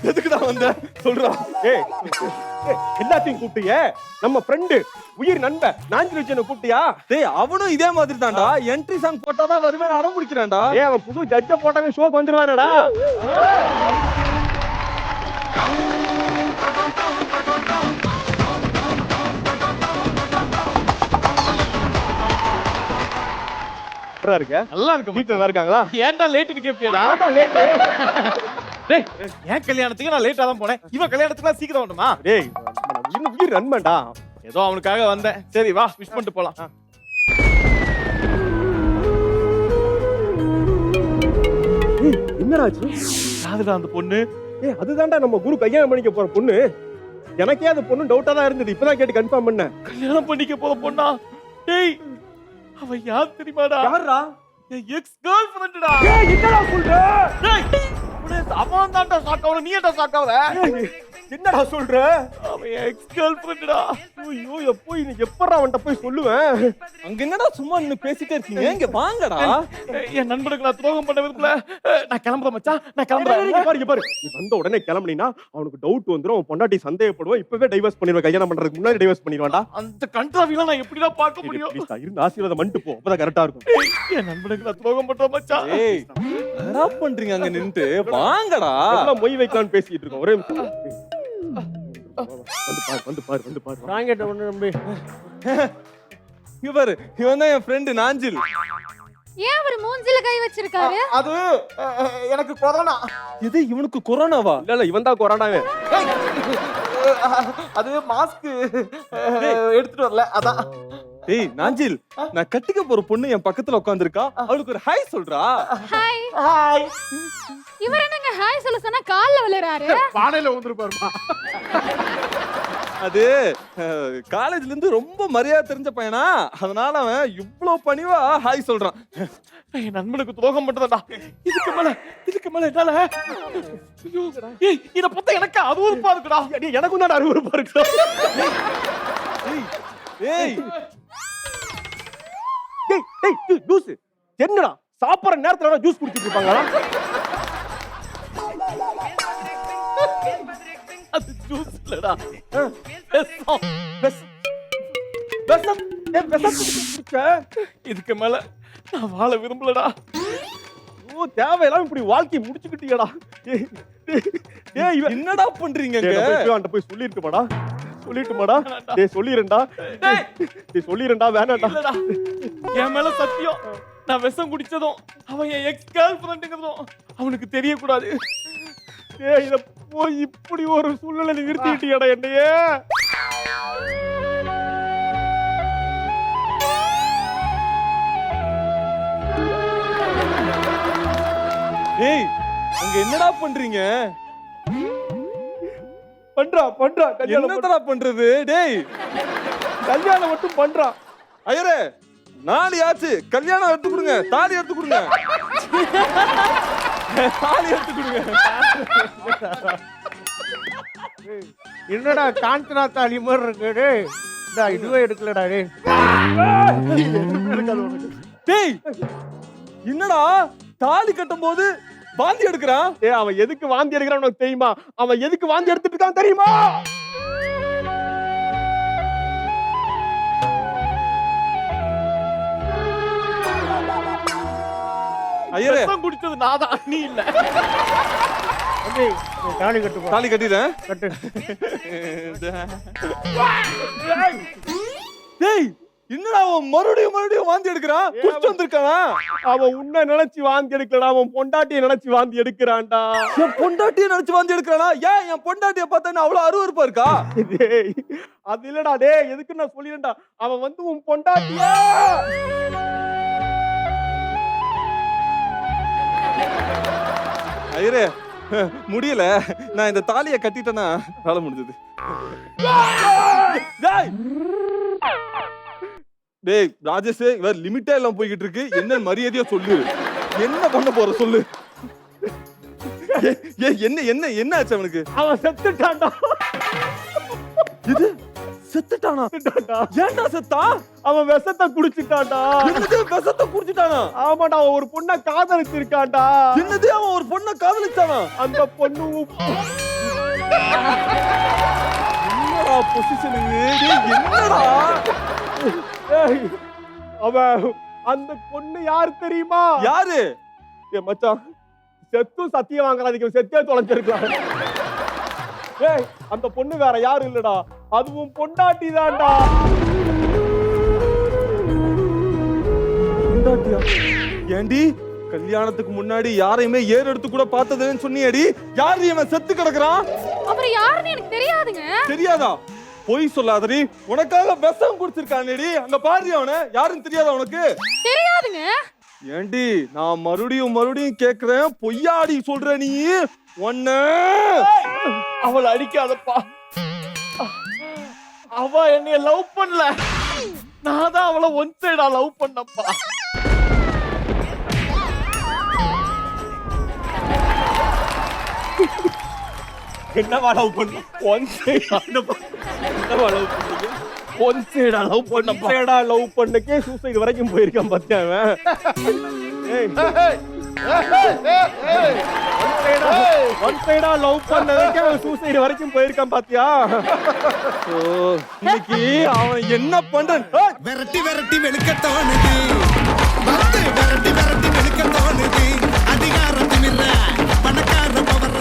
எதுக்குடா வந்த? சொல்றா. ஏய், எல்லாத்தையும் கூப்பிட்டியே, நம்ம ஃப்ரெண்டு உயிர் நண்பன் நாஞ்சிலிச்சனை கூப்பிட்டியா? டேய், அவனும் இதே மாதிரி தான்டா, என்ட்ரி சாங் போட்டாதான் வருவேன் அடம் பிடிக்கிறான்டா. ஏய், அவன் புது ஜட்ஜ போட்டாவே ஷோக்கு வந்துருவானடா. இருக்க நல்லா இருக்கு. வீட்டுல நல்லா இருக்காங்களா? ஏன்டா லேட்டுன்னு கேப்பியடா? டேய், என் கல்யாணத்துக்கு நான் லேட்டா தான் போனேன், இவன் கல்யாணத்துக்குலாம் சீக்கிரம் வரணுமா? டேய், இன்னும் உயிர் நண்பன்டா. ஏதோ அவனுக்காக வந்தேன், சரி வா, விஷ் பண்ணிட்டு போலாம். என்னடா ஆச்சு? யாருடா அந்த பொண்ணு? ஏய், அதுதான்டா நம்ம குரு கல்யாணம் பண்ணிக்க போற பொண்ணு. எனக்கே அந்த பொண்ணு டவுட்டா தான் இருந்தது, இப்பதான் கேட்டு கன்ஃபார்ம் பண்ணேன். கல்யாணம் பண்ணிக்க போற பொண்ணா? டேய், அவ யார் தெரியுமாடா? யாரா? N X girl ஃப்ரெண்டுடா. ஏய், என்னடா சொல்ற? டேய், அவன் தான்டா சாக்காவல, நீ ஏன்டா சாக்காவல? என்னடா சொல்ற? அவன் எக்ஸ் கேர்ள் ஃப்ரெண்டுடா. ஐயோ எப்போ எப்பறா அவன்கிட்ட போய் சொல்லுவேன்? அங்க என்னடா சும்மா நின்னு பேசிட்டே இருக்கீங்க? இங்க வாங்கடா. என் நண்பனுக்கு நான் துரோகம் பண்ண விரும்பல. நான் கிளம்புறேன் மச்சான், நான் கிளம்புறேன். இங்க பாரு நீ வந்த உடனே கிளம்பினா அவனுக்கு டவுட் வந்துரும். அவன் பொண்டாட்டி சந்தேகப்படுவான். இப்பவே டைவர்ஸ் பண்ணிடுவான். கல்யாணம் பண்றதுக்கு முன்னாடி டைவர்ஸ் பண்ணிடுவான்டா. அந்த கண்ட்ராவிலாம் நான் எப்படிடா பார்க்க முடியும்? இருந்து ஆசீர்வாதம் பண்ணிட்டு போ, அப்பதான் கரெக்டா இருக்கும். என் நண்பனுக்கு நான் துரோகம் பண்றேன் மச்சான். ஏய் என்னடா பண்றீங்க அங்க நின்னுட்டு? வாங்கடா. எல்லாம் மொய் வைக்கலாம்னு பேசிட்டு இருக்கோம். ஒரே நிமிஷம். வந்து பாரு. வாங்கிட்ட ஒண்ணு நம்பி. இங்க பாரு, இவன் தான் என் ஃப்ரெண்ட் நாஞ்சில். ஏன் அவர் மூஞ்சில கை வச்சிருக்காரு? அது எனக்கு கொரோனா. இது இவனுக்கு கொரோனாவா? இல்ல இவன் தான் கொரோனாவே. அது மாஸ்க் எடுத்துட்டு வரல, அதான். ஏய் நாஞ்சில், நான் கட்டிக்க போற பொண்ணு என் பக்கத்துல உட்கார்ந்திருக்கா. அவளுக்கு ஒரு ஹாய் சொல்றா. ஹாய். ஹாய். இவர் என்னங்க ஹாய் சொல்ல சொன்னா கால்ல விழுறாரு? பானையில வந்துருப்பாருமா. அது காலேஜ்ல இருந்து ரொம்ப மரியாதை தெரிஞ்ச பையனா, அதனால அவன் இவ்வளவு பணிவா ஹாய் சொல்றான். என் நண்பனுக்கு துரோகம் பண்றதா? இதுக்கு மேல என்னால. ஏய் இத பார்த்தா எனக்கு அருவருப்பா இருக்குடா. எனக்கும் தான் அருவருப்பா இருக்கு. ஏய் ஜூஸ் என்னடா சாப்பிடுற நேரத்துல ஜூஸ் குடிச்சிட்டு இருப்பாங்களா? அது ஜூஸ் இல்லடா. இதுக்கு மேல நான் வாழ விரும்பலடா. ஓ தேவையில்லாம இப்படி வாழ்க்கை முடிச்சுக்கிட்டீங்கடா. என்னடா பண்றீங்க? அவன்கிட்ட போய் சொல்லிட்டுமாடா? டேய் சொல்லிரேன்டா. டேய் சொல்லிரேன்டா, வேணாம்டா. இல்லடா, என் மேல சத்தியம். நான் விஷம் குடிச்சதும் அவன் என் எக்ஸ் கேர்ள் ஃப்ரெண்டுங்கிறதும் அவனுக்கு தெரியக்கூடாது. ஏய் இத போய் இப்படி ஒரு சூழ்நிலை நிறுத்திட்டீங்கடா என்னையே. ஏய் அங்க என்னடா பண்றீங்க? பண்றா என்னடா பண்றது? டேய் கல்யாணம் மட்டும் பண்றா. ஐயரே, நாளை ஆச்சு, கல்யாணம் எடுத்து கொடுங்க, தாலி எடுத்து கொடுங்க. தாலி எடுத்து கொடுங்க. என்னடா காஞ்சனா தாலி மாதிரி இருக்கு. டேய் இதுவே எடுக்கலடா. டேய் என்னடா தாலி கட்டும் போது வாந்தி எடுக்கிறான்? ஏய் அவன் எதுக்கு வாந்தி எடுக்கிறான் உனக்கு தெரியுமா? அவன் எதுக்கு வாந்தி எடுத்துட்டு இருக்கான் தெரியுமா? ஐயரே, விஷம் குடிச்சது நாதான், நீ இல்ல. தாலி கட்டு. தாலி கட்டிடுறேன். கட்டு. டேய் என்னடா அவன் மறுபடியும் வாந்தி எடுக்கிறான்? குடிச்சு வந்திருக்கானா? அவன் உன்னை நினைச்சு வாந்தி எடுக்கலடா, அவன் பொண்டாட்டியை நினைச்சு வாந்தி எடுக்கிறான்டா. என் பொண்டாட்டியை நினைச்சு வாந்தி எடுக்கிறானா? ஏன் என் பொண்டாட்டியை பார்த்தா அவ்வளவு அருவருப்பா இருக்கா? டேய் அது இல்லடா. டேய் எதுக்கு நான் சொல்லிடுறேன்டா. அவன் வந்து உன் பொண்டாட்டியா? ஐயரே முடியல, நான் இந்த தாலியை கட்டிட்டேன்னா வேலை முடிஞ்சது. டேய் ராஜேஷ், இவர் லிமிட்டா எல்லாம் போய்கிட்டு இருக்கு. என்ன மரியாதையா சொல்லு, என்ன பண்ண போற சொல்லு. என்ன ஆச்சு அவனுக்கு? அவன் செத்துட்டான்டா. இது செத்துட்டானா? ஏன்டா செத்தா? அவன் விஷத்தை குடிச்சிட்டான்டா. என்னது விஷத்தை குடிச்சிட்டானா? ஆமாடா, அவன் ஒரு பொண்ணை காதலிச்சிருக்கான்டா. என்னது அவன் ஒரு பொண்ணை காதலிச்சானா? அந்த பொண்ணு என்னடா பொசிஷன்? என்னடா அவன் அந்த பொண்ணு யாரு தெரியுமா? யாரு? ஏ மச்சான், செத்தும் சத்தியம் வாங்குறாதீங்க, செத்தே தொலைஞ்சிருக்கலாம். ஏய் அந்த பொண்ணு வேற யாரும் இல்லடா, அதுவும் பொண்டாட்டி தான்டா. பொண்டாட்டியா? ஏண்டி கல்யாணத்துக்கு முன்னாடி யாரையுமே ஏறு எடுத்து கூட பார்த்ததுன்னு சொன்னியடி. யாரு இவன் செத்து கிடக்குறான்? அவர் யாருன்னு எனக்கு தெரியாதுங்க. தெரியாதா? பொய் சொல்லாதடி. உனக்காக விஷம் குடிச்சிருக்கானேடி. அங்க பாரு, அவனை யாருன்னு தெரியாதா உனக்கு? தெரியாதுங்க. ஏண்டி நான் மறுபடியும் கேக்குறேன், பொய்யாடி சொல்ற நீ? ஒன்ன அவளை அடிக்காதப்பா. அவ என்னைய லவ் பண்ணல, நான் தான் அவளை ஒன் சைடா லவ் பண்ணப்பா. என்னவா லவ் பண்ண ஒன் சைடா என்னவா லவ் பண்ணீங்க ஒன் சைடா லவ் பண்ணக்கே சூசைட் வரைக்கும் போயிருக்கான் பாத்தியா அவன் ஏய் ஒன் சைடா லவ் பண்ணதுக்கே அவன் சூசைட் வரைக்கும் போயிருக்கான் பாத்தியா ஓ இன்னைக்கு அவன் என்ன பண்றான் விரட்டி விரட்டி வெளுக்க தோணுது விரட்டி விரட்டி வெளுக்க தோணுது அதிகாரத்தின் இல்ல பணக்கார பவர்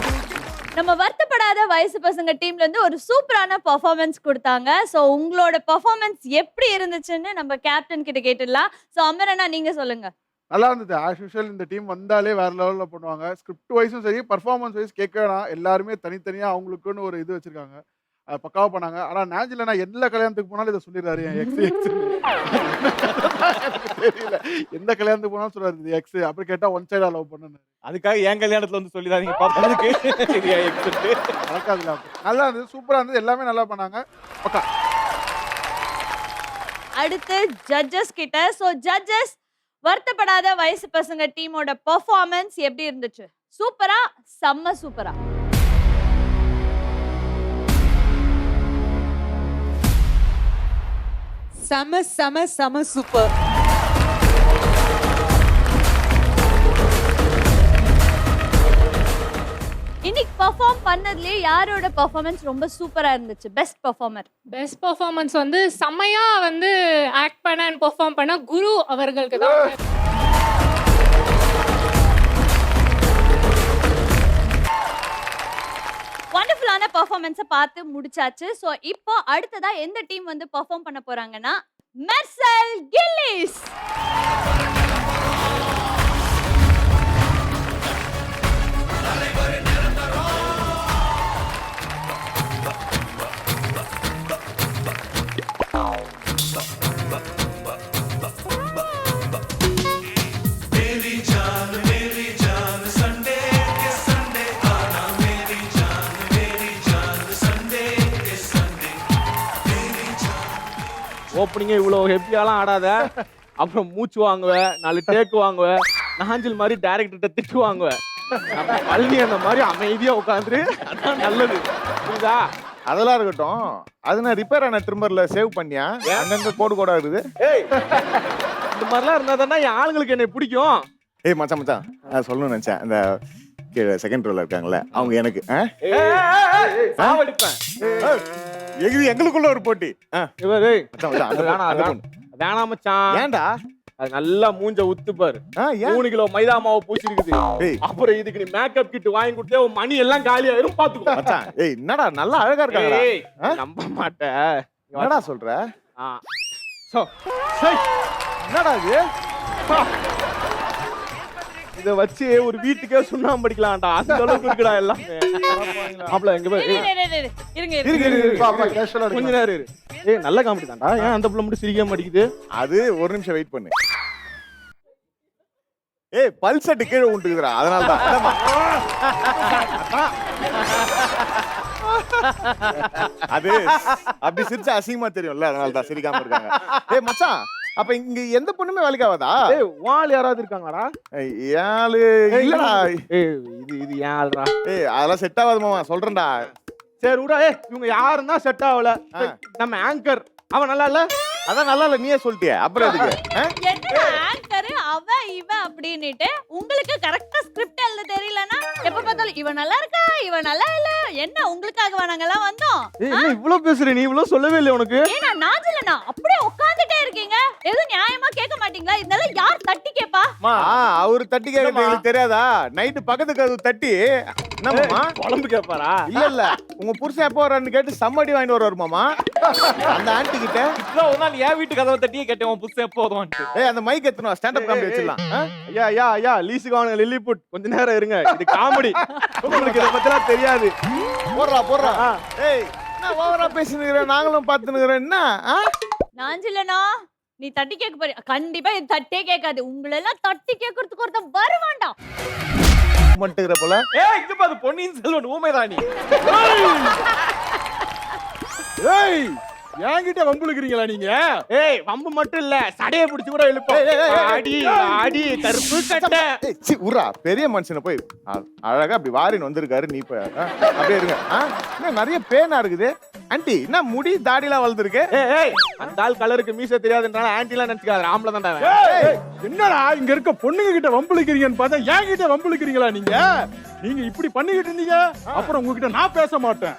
நம்ம வருத்தப்படாத வயசு பசங்க டீம்ல இருந்து ஒரு சூப்பரான பெர்ஃபார்மன்ஸ் கொடுத்தாங்க. சோ உங்களோட பெர்ஃபார்மன்ஸ் எப்படி இருந்துச்சுன்னு நம்ம கேப்டன் கிட்ட கேட்டுடலாம். சோ அமரண்ணா நீங்க சொல்லுங்க. நல்லா இருந்தது. ஆஸ் யூஷுவல் இந்த டீம் வந்தாலே வேற லெவலில் பண்ணுவாங்க. ஸ்கிரிப்ட் வைஸும் சரி, பர்ஃபார்மன்ஸ் வைஸ் கேட்க வேணாம். எல்லாருமே தனித்தனியாக அவங்களுக்குன்னு ஒரு இது வச்சிருக்காங்க. அது பக்காவாக பண்ணாங்க. ஆனால் நாஞ்சில் நான் எல்லா கல்யாணத்துக்கு போனாலும் இதை சொல்லிடுறாரு, என் எக்ஸ் தெரியல. எந்த கல்யாணத்துக்கு போனாலும் சொல்றாரு இது எக்ஸ். அப்படி கேட்டால் ஒன் சைடாக லவ் பண்ணுன்னு. அதுக்காக என் கல்யாணத்துல வந்து சொல்லிடாதீங்க பாப்பதுக்கு. நடக்காதுல. நல்லா இருந்தது, சூப்பராக இருந்தது, எல்லாமே நல்லா பண்ணாங்க. பக்கா. அடுத்து ஜட்ஜஸ் கிட்ட. சோ ஜட்ஜஸ், வருத்தப்படாத வயசு பசங்க டீமோட பெர்ஃபார்மன்ஸ் எப்படி இருந்துச்சு? சூப்பரா, செம்ம சூப்பரா? செம செம செம சூப்பர். இன்னைக்கு பெர்ஃபார்ம் பண்ணதுலயே யாரோட பெர்ஃபார்மன்ஸ் ரொம்ப சூப்பரா இருந்துச்சு? Best performer. பெஸ்ட் பெர்ஃபார்மன்ஸ் வந்து செம்மையா வந்து ஆக்ட் பண்ண அண்ட் பெர்ஃபார்ம் பண்ண குரு அவர்களுக்கு தான். வண்டர்ஃபுல்லான பெர்ஃபார்மன்ஸை பார்த்து முடிச்சாச்சு. ஸோ இப்போ அடுத்ததா எந்த டீம் வந்து பெர்ஃபார்ம் பண்ண போறாங்கன்னா மெர்சல் கில்லிஸ். ஓப்பனிங்கே இவ்வளோ ஹெப்பியாலாம் ஆடாத. அப்புறம் மூச்சு வாங்குவேன், 4 டேக்கு வாங்குவேன், நாஞ்சில் மாதிரி டேரக்டர்கிட்ட திட்டு வாங்குவேன். பழனி அந்த மாதிரி அமைதியா உட்காந்துரு, அதான் நல்லது. புரியுதா? அதெல்லாம் இருக்கட்டும். அது நான் ரிப்பேர் ஆன ட்ரிம்மர்ல சேவ் பண்ணியா? அங்கங்க கோடு கோடா இருக்குது. ஏய், இந்த மாதிரிலாம் இருந்தா தானே என் ஆளுங்களுக்கு என்னை பிடிக்கும். ஏய் மச்சான் நான் சொல்லணும்னு நினைச்சேன். இந்த செகண்ட் ரோல இருக்காங்கல்ல அவங்க எனக்கு சாவடிப்பேன். எங்களுக்குள்ள ஒரு போட்டி. வேணாம் மச்சான். ஏன்டா? அது நல்லா மூஞ்ச உத்து பாரு. 3 கிலோ மைதா மாவு பூச்சி இருக்குது. அப்புறம் இதுக்கு நீ மேக்கப் கிட் வாங்கி கொடுத்தே உன் மணி எல்லாம் காலி ஆயிரும். பாத்துக்கோ மச்சான். ஏய் என்னடா நல்லா அழகா இருக்காங்க. நம்ப மாட்டேன். என்னடா சொல்ற? என்னடா இது? இத வச்சு ஒரு வீட்டுக்கே சுண்ணாம்பு அடிக்கலாம்டா. அந்த அளவுக்கு இருக்குடா எல்லாமே. மாப்ள எங்க போய் கொஞ்ச நேரம் இரு. ஏய் நல்ல காமெடி தான்டா. ஏன் அந்த புள்ள மட்டும் சிரிக்க மாட்டேங்குது? அது ஒரு நிமிஷம் வெயிட் பண்ணு. ஏய் பல்ஸ் அடி கீழே உண்டுக்குதுடா. அதனால தான். அது அப்படி சிரிச்சா அசிங்கமா தெரியும்ல. அதனால தான் சிரிக்காம இருக்காங்க. ஏய் மச்சான், அப்ப இங்க எந்த பொண்ணுமே வேலைக்கு ஆகாதா? ஏய் வாள் யாராவது இருக்காங்களாடா? ஏழு இல்லடா. ஏய் இது ஏழ்டா. ஏய் அதெல்லாம் செட் ஆகாது மாமா, சொல்றேன்டா. சரி விடா. ஏய் இவங்க யாரும் தான் செட் ஆகல. நம்ம ஆங்கர் அவன் நல்லா இல்ல. அதான் நல்லா இல்ல, நீயே சொல்லிட்டியே. அப்புறம் எதுக்கு? என்னடா ஆங்கர் அவ இவ அப்படினுட்டு உங்களுக்கு கரெக்ட்டா ஸ்கிரிப்ட் எழுத தெரியலனா எப்ப பார்த்தாலும் இவ நல்லா இருக்கா, இவ நல்லா இல்ல. என்ன உங்களுக்காக நாங்கலாம் வந்தோம்? ஏய் என்ன இவ்ளோ பேசுற நீ? இவ்ளோ சொல்லவே இல்ல உனக்கு. ஏனா நாஞ்சிலனா அப்படியே உட்கார்ந்துட்டே இருக்கீங்க. எதுவும் நியாயமா கேட்க மாட்டீங்களா? இதெல்லாம் யார் தட்டி கேப்பா? அவரு தட்டி கேக்குறது உங்களுக்கு தெரியாதா? நைட் பக்கத்துக்கு அது தட்டி என்னமாமா குழம்பு கேட்பாரா? இல்ல உங்க புருஷன் எப்போ வரான்னு கேட்டு சம்மடி வாங்கிட்டு வருவாரு மாமா. அந்த ஆண்டி கிட்ட இப்ப ஒரு நாள் என் வீட்டு கதவை தட்டியே கேட்டேன், உன் புதுசா எப்போ வருவான்ட்டு. ஏய் அந்த மைக் எத்தணும் ஸ்டாண்ட் அப் காமெடி வச்சிடலாம். ஐயா லீஸுக்கு வாங்க லில்லிபுட். கொஞ்ச நேரம் இருங்க, இது காமெடி. உங்களுக்கு இத பத்திலாம் தெரியாது. போடுறா. ஏய் நான் ஓவரா பேசினுக்கிறேன், நாங்களும் பார்த்துனுக்கிறோம். என்ன நாஞ்சிலனா நீ தட்டி கேட்க போற? கண்டிப்பா இது தட்டே கேட்காது. உங்களை எல்லாம் தட்டி கேட்கறதுக்கு ஒருத்தன் வருவான்டா. மட்டுகிற போல. ஏய் இங்க பாரு, பொன்னியின் செல்வன் ஊமைராணி. ஏய் என்கிட்ட வம்புழுக்கிறீங்களா நீங்க? ஏய் வம்பு மட்டும் இல்ல சடையை பிடிச்சு கூட இழுப்போம். ஆடி ஆடி கருப்பு சட்டை. உரா பெரிய மனுஷனை போய் அழகா அப்படி வாரின்னு வந்திருக்காரு. நீ போய் அப்படியே இருங்க. இன்னும் நிறைய பேனா இருக்குது. ஆண்டி என்ன முடி தாடிலாம் வளர்ந்துருக்கு? ஏய் அந்த ஆள் கலருக்கு மீச தெரியாதுன்றால ஆன்ட்டிலாம் நினைச்சுக்காத. ஆம்பளை தான்டா அவன். ஏய், என்னடா இங்க இருக்க பொண்ணுங்க கிட்ட வம்புழுக்கிறீங்கன்னு பார்த்தா என்கிட்ட வம்புழுக்கிறீங்களா நீங்க? நீங்க இப்படி பண்ணிக்கிட்டு இருந்தீங்க, அப்புறம் உங்ககிட்ட நான் பேச மாட்டேன்.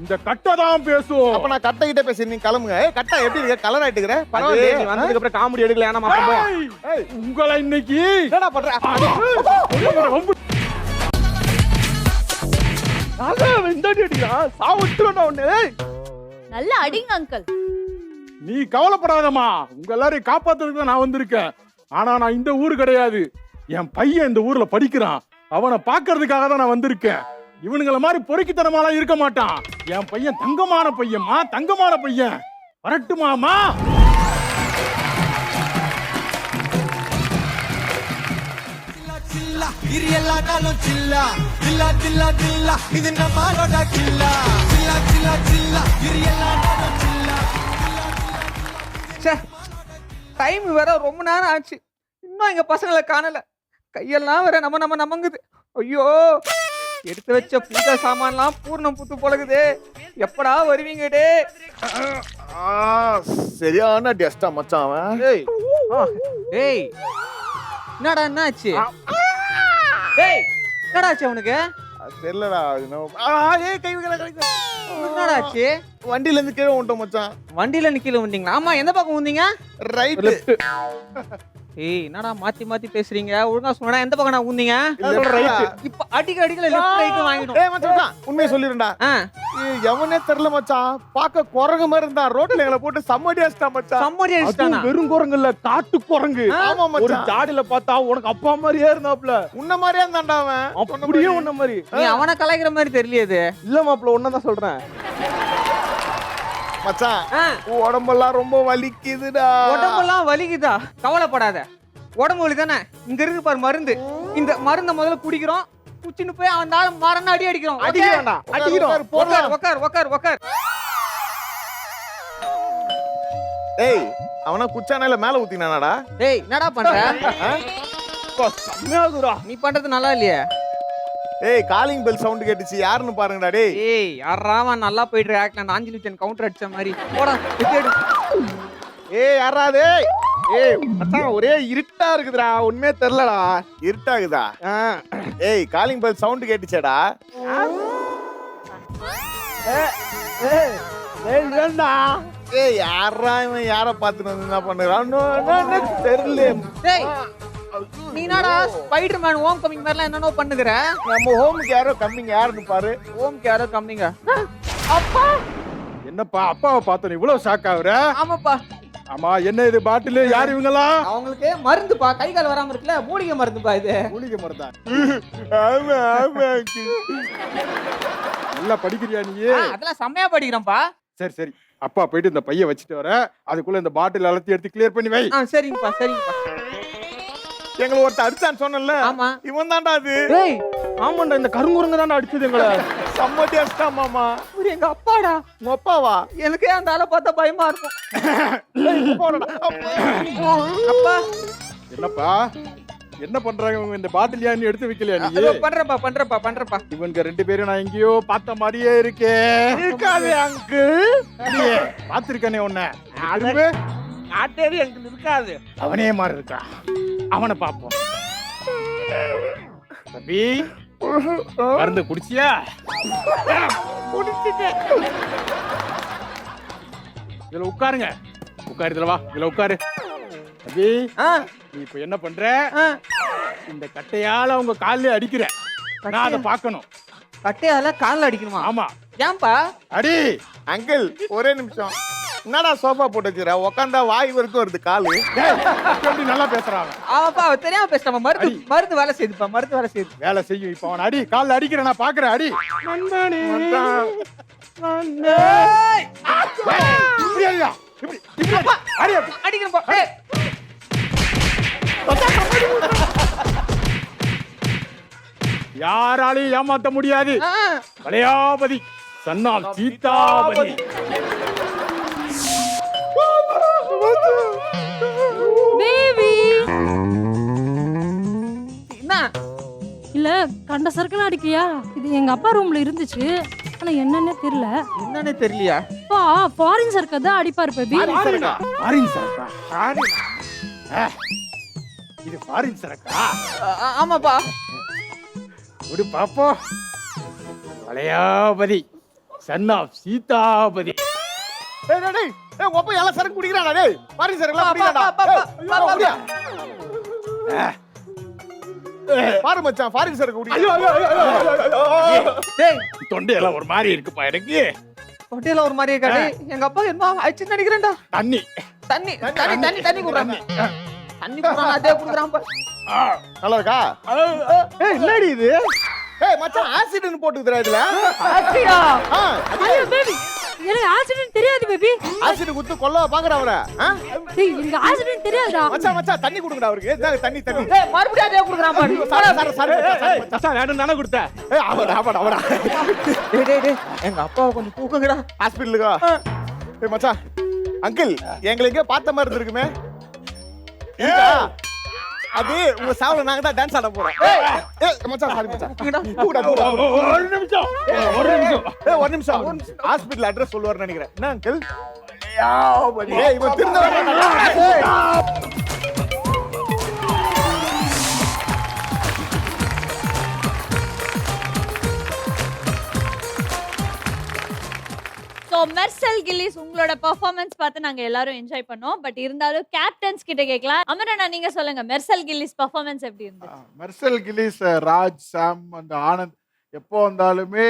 இந்த கட்டை தான் பேசும். அப்ப நான் கட்டை கிட்ட பேசி நீ கிளம்புங்க. கட்டா எப்படி இருக்க? கலர் ஆயிட்டுக்கிற? நீ பரவாயில்ல. வந்ததுக்கு அப்புறம் காமெடி எடுக்கல. ஏன்னா மாப்போம். ஏய், உங்களை இன்னைக்கு என்னடா பண்ற? வம்பு நல்ல அடிங்க அங்கிள். நீ கவலைப்படாதம்மா, உங்க எல்லாரையும் காப்பாத்துறதுக்கு தான் நான் வந்திருக்கேன். ஆனா நான் இந்த ஊரு கிடையாது. என் பையன் இந்த ஊர்ல படிக்கிறான். அவனை பாக்குறதுக்காக தான் நான் வந்திருக்கேன். இவனுங்கள மாதிரி பொறுக்கித்தனமாலாம் இருக்க மாட்டான். என் பையன் தங்கமான பையன்மா, தங்கமான பையன். வரட்டுமாமா? டைம் வேற ரொம்ப நேரம் ஆச்சு, இன்னும் எங்க பசங்களை காணல. கையெல்லாம் வேற நமங்குது. ஐயோ, எடுத்து வச்ச பூஜை சாமான்லாம் பூர்ணம் புத்து போலகுது. எப்படா வருவீங்க டே? சரியான டெஸ்டா மச்சான் அவன். டேய் என்னடா என்னாச்சு? டேய் என்னடா ஆச்சு அவனுக்கு? தெரியலடா. ஏய் கை என்னடா ஆச்சு? வண்டியில இருந்து கீழே வந்துட்டோம் மச்சான். வண்டியில நிக்கல வந்தீங்களா? ஆமா, எந்த பக்கம் வந்தீங்க? ரைட். ஏய் என்னடா மாத்தி மாத்தி பேசுறீங்க? ஒழுங்கா சொன்னா எந்த பக்கம் நான் ஊந்தீங்க? இப்ப அடிக்கல லெஃப்ட் ரைட் வாங்கிடும். ஏய் மச்சான் உண்மையை சொல்லிருடா. எவனே தெரியல மச்சான். பாக்க குரங்கு மாதிரி இருந்தா. ரோட்ல எங்களை போட்டு சம்மடி அடிச்சிட்டா மச்சான். சம்மடி அடிச்சிட்டானா? வெறும் குரங்கு இல்ல, காட்டு குரங்கு. ஆமா ஒரு மச்சான். ஜாடியில பார்த்தா உனக்கு அப்பா மாதிரியே இருந்தாப்ல. உன்ன மாதிரியே இருந்தான்டா அவன். அப்படியே உன்ன மாதிரி. நீ அவனை கலாய்க்கிற மாதிரி தெரியலையே. இல்ல மாப்ள ஒன்னதான் சொல்றேன் மச்சான். உடம்பெல்லாம் ரொம்ப வலிக்குதுடா. உடம்பெல்லாம் வலிக்குதா? கவலைப்படாத, உடம்பு வலி தானே. இங்க இருக்கு பாரு மருந்து. இந்த மருந்தை முதல்ல குடிக்கிறோம். குச்சின்னு போய் அவன் தாழ மரண அடி அடிக்கிறோம். அடிக்கிறோம்டா. உக்கார். டேய் அவனா குச்சானால மேல ஊத்தினானடா. டேய் என்னடா பண்ற? நீ பண்றது நல்லா இல்லையே. ஏய் காலிங் பெல் சவுண்ட் கேட்டுச்சு. யாருன்னு பாருங்கடா. டேய் ஏய் யாராவன் நல்லா போயிட்டு ஆக்ட் நான் ஆஞ்சலிச்சன் கவுண்டர் அடிச்ச மாதிரி. போடா டிக்கெட். ஏய் யாரா டேய்? ஏய் மச்சான் ஒரே இருட்டா இருக்குதுடா. உண்மையே தெரியலடா. இருட்டாகுதா? ஏய் காலிங் பெல் சவுண்ட் கேட்டுச்சேடா. ஏய் யாரா இவன்? யார பாத்துட்டு வந்து என்ன பண்ணுறான்னு தெரியல. டேய் நீ என்னடா ஸ்பைடர்மேன் ஹோம் கமிங் மாதிரிலாம் என்னென்னோ பண்ணுகிற? நம்ம ஹோமுக்கு யாரோ கம்மிங் யாருன்னு பாரு. ஹோம்க்கு யாரோ கம்மிங்க. அப்பா என்னப்பா அப்பாவை பார்த்தோம் இவ்வளவு ஷாக் ஆகுற? ஆமாப்பா. ஆமா என்ன இது பாட்டில்? யார் இவங்கலாம்? அவங்களுக்கு மருந்துப்பா, கை கால் வராம இருக்குல்ல, மூலிகை மருந்துப்பா இது. மூலிகை மருந்தா? ஆமா ஆமா. நல்லா படிக்கிறியா நீ? அதெல்லாம் செம்மையா படிக்கிறேன்ப்பா. சரி சரி, அப்பா போயிட்டு இந்த பைய வச்சுட்டு வர. அதுக்குள்ள இந்த பாட்டில் அலத்தி எடுத்து கிளியர் பண்ணி வை. சரிங்கப்பா சரிங்கப்பா. எங்களை ஒருத்த அடிச்சான்னு சொன்னல. ஆமா இவன் தான்டா அது. டேய் ஆமாண்டா, இந்த கருங்குரங்க தான்டா அடிச்சது எங்களை. சம்மடி அடிச்சா மாமா. இவரு எங்க அப்பாடா. உங்க அப்பாவா? எனக்கே அந்த ஆளை பார்த்தா பயமா இருக்கும். அப்பா என்னப்பா என்ன பண்றாங்க இவங்க? இந்த பாட்டில் ஏன் எடுத்து வைக்கலையா நீ? பண்றப்பா. இவங்க ரெண்டு பேரும் நான் எங்கேயோ பார்த்த மாதிரியே இருக்கே. இருக்காது அங்கிள். பாத்திருக்கானே உன்ன. ஆட்டேரி அங்கிள் இருக்காது. அவனே மாதிரி இருக்கான். அவனை பாப்போம். தம்பி மருந்து குடிச்சியா? குடிச்சிட்டேன். இதுல உட்காருங்க. இதுல வா, இதுல உட்காரு. தம்பி நீ இப்ப என்ன பண்ற? இந்த கட்டையால உங்க கால்ல அடிக்கிற. நான் அதை பார்க்கணும். கட்டையால கால்ல அடிக்கணுமா? ஆமா. ஏன்பா? அடி. அங்கிள் ஒரே நிமிஷம். என்னடா சோஃபா போட்டு வச்சுற? உக்காந்தா வாய் வரைக்கும் வருது காலு. எப்படி நல்லா பேசுறான். ஆமாப்பா தெரியாம பேசுறான். மருந்து வேலை செய்யுதுப்பா. மருந்து வேலை செய்யுது. வேலை செய்யும். இப்ப அவன் அடி. கால்ல அடிக்கிறேன், நான் பாக்குறேன். அடி. யாராலையும் ஏமாத்த முடியாது. Valayapathi son of Seethapathi. Baby என்ன இல்ல கண்ட சர்க்கிள் அடிக்கியா? இது எங்க அப்பா ரூம்ல இருந்துச்சு, ஆனா என்னன்னே தெரியல. என்னன்னே தெரியலையா? அப்பா ஃபாரின் சர்க்கிள் தான் அடிப்பாரு பேபி. ஃபாரின் சரக்கா? இது ஃபாரின் சரக்கா? ஆமாப்பா. ஒரு பாப்போ வளையாபதி சன் ஆஃப் சீதாபதி. டேய் டேய் டேய், உங்க அப்பா எல்லாம் சரக்கு குடிக்கிறானா டேய்? ஃபாரின் சரக்குலாம் குடிக்கிறானா? பாரு மச்சான், ஃபாரின் சரக்கு குடிக்கிறான். டேய் தொண்டையெல்லாம் ஒரு மாதிரி இருக்குப்பா எனக்கு. தொட்டையில ஒரு மாதிரி இருக்காடி. எங்க அப்பா என்ன ஆயிடுச்சு நினைக்கிறேன்டா. தண்ணி தண்ணி தண்ணி தண்ணி தண்ணி குடுறாங்க. தண்ணி குடுறாங்க, அதே குடுக்குறான் பாரு. நல்லா இருக்கா? ஏய் என்னடி இது? ஏய் மச்சான், ஆசிட்னு போட்டுக்குதுடா இதுல. ஆச்சியா? ஆ, ஐயோ பேபி, எனக்கு ஆக்சிடென்ட் தெரியாது பேபி. ஆசிட் குத்து கொல்ல பாக்குற அவரை. டேய் எனக்கு ஆக்சிடென்ட் தெரியாதுடா. மச்சான் மச்சான், தண்ணி குடுங்கடா அவருக்கு. இந்தாங்க தண்ணி தண்ணி. ஏய் மறுபடியும் அதே குடுக்குறான் பாரு. சாரி மச்சான் வேணும் தானே கொடுத்தேன். ஏய் அவடா அவடா அவடா. டேய் டேய் டேய், எங்க அப்பாவை கொஞ்சம் தூக்குங்கடா. ஹாஸ்பிடலுக்கா? ஏய் மச்சான், அங்கிள் எங்களை எங்கேயோ பார்த்த மாதிரி இருந்திருக்குமே. இருக்கா? அது உங்க சாவுல நாங்க தான் டான்ஸ் ஆட போறோம். ஏய் மச்சான், சாரி மச்சான். கூடா கூடா. ஒரு நிமிஷம் ஒரு நிமிஷம். ஏய் ஒரு நிமிஷம். ஹாஸ்பிடல் அட்ரஸ் சொல்லுவார்னு நினைக்கிறேன். என்ன அங்கிள்? ஏய் இவன் திருந்த ஸோ மெர்சல் கில்லிஸ் உங்களோட பெர்ஃபார்மன்ஸ் பார்த்து நாங்க எல்லாரும் என்ஜாய் பண்ணோம். பட் இருந்தாலும் கேப்டன்ஸ் கிட்ட கேட்கலாம். அமரண்ணா நீங்க சொல்லுங்க, மெர்சல் கில்லிஸ் பெர்ஃபார்மன்ஸ் எப்படி இருந்துச்சு? மெர்சல் கில்லிஸ், ராஜ், சாம் அந்த ஆனந்த் எப்போ வந்தாலுமே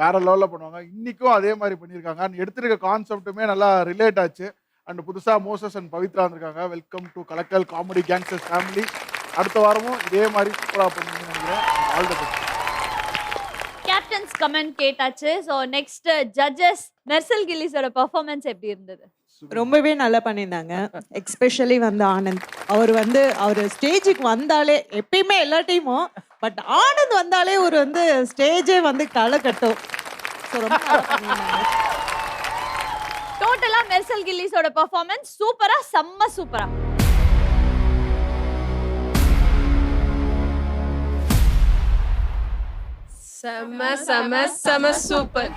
வேற லெவலில் பண்ணுவாங்க. இன்னைக்கும் அதே மாதிரி பண்ணியிருக்காங்க. அண்ட் எடுத்திருக்க கான்செப்ட்டுமே நல்லா ரிலேட் ஆச்சு. அண்ட் புதுசாக மோசஸ் அண்ட் பவித்ரா வந்திருக்காங்க. Welcome to Kalakkal comedy gangsters family. அடுத்த வாரமும் இதே மாதிரி சூப்பராக பண்ணுவீங்கன்னு நினைக்கிறேன். All the best. Captains comment கேட்டாச்சு. ஸோ நெக்ஸ்ட் ஜட்ஜஸ், மெர்சல் கில்லிஸோட பெர்ஃபார்மன்ஸ் எப்படி இருந்தது? ரொம்பவே நல்லா பண்ணியிருந்தாங்க. எக்ஸ்பெஷலி வந்து ஆனந்த் அவர் ஸ்டேஜுக்கு வந்தாலே, எப்பயுமே எல்லா டைமும், பட் ஆனந்த் வந்தாலே ஒரு ஸ்டேஜே களை கட்டும். ஸோ ரொம்ப நல்லா பண்ணியிருந்தாங்க. டோட்டலா மெர்சல் கில்லிஸோட பெர்ஃபார்மன்ஸ் சூப்பரா, செம்ம சூப்பரா. செம செம செம சூப்பர்.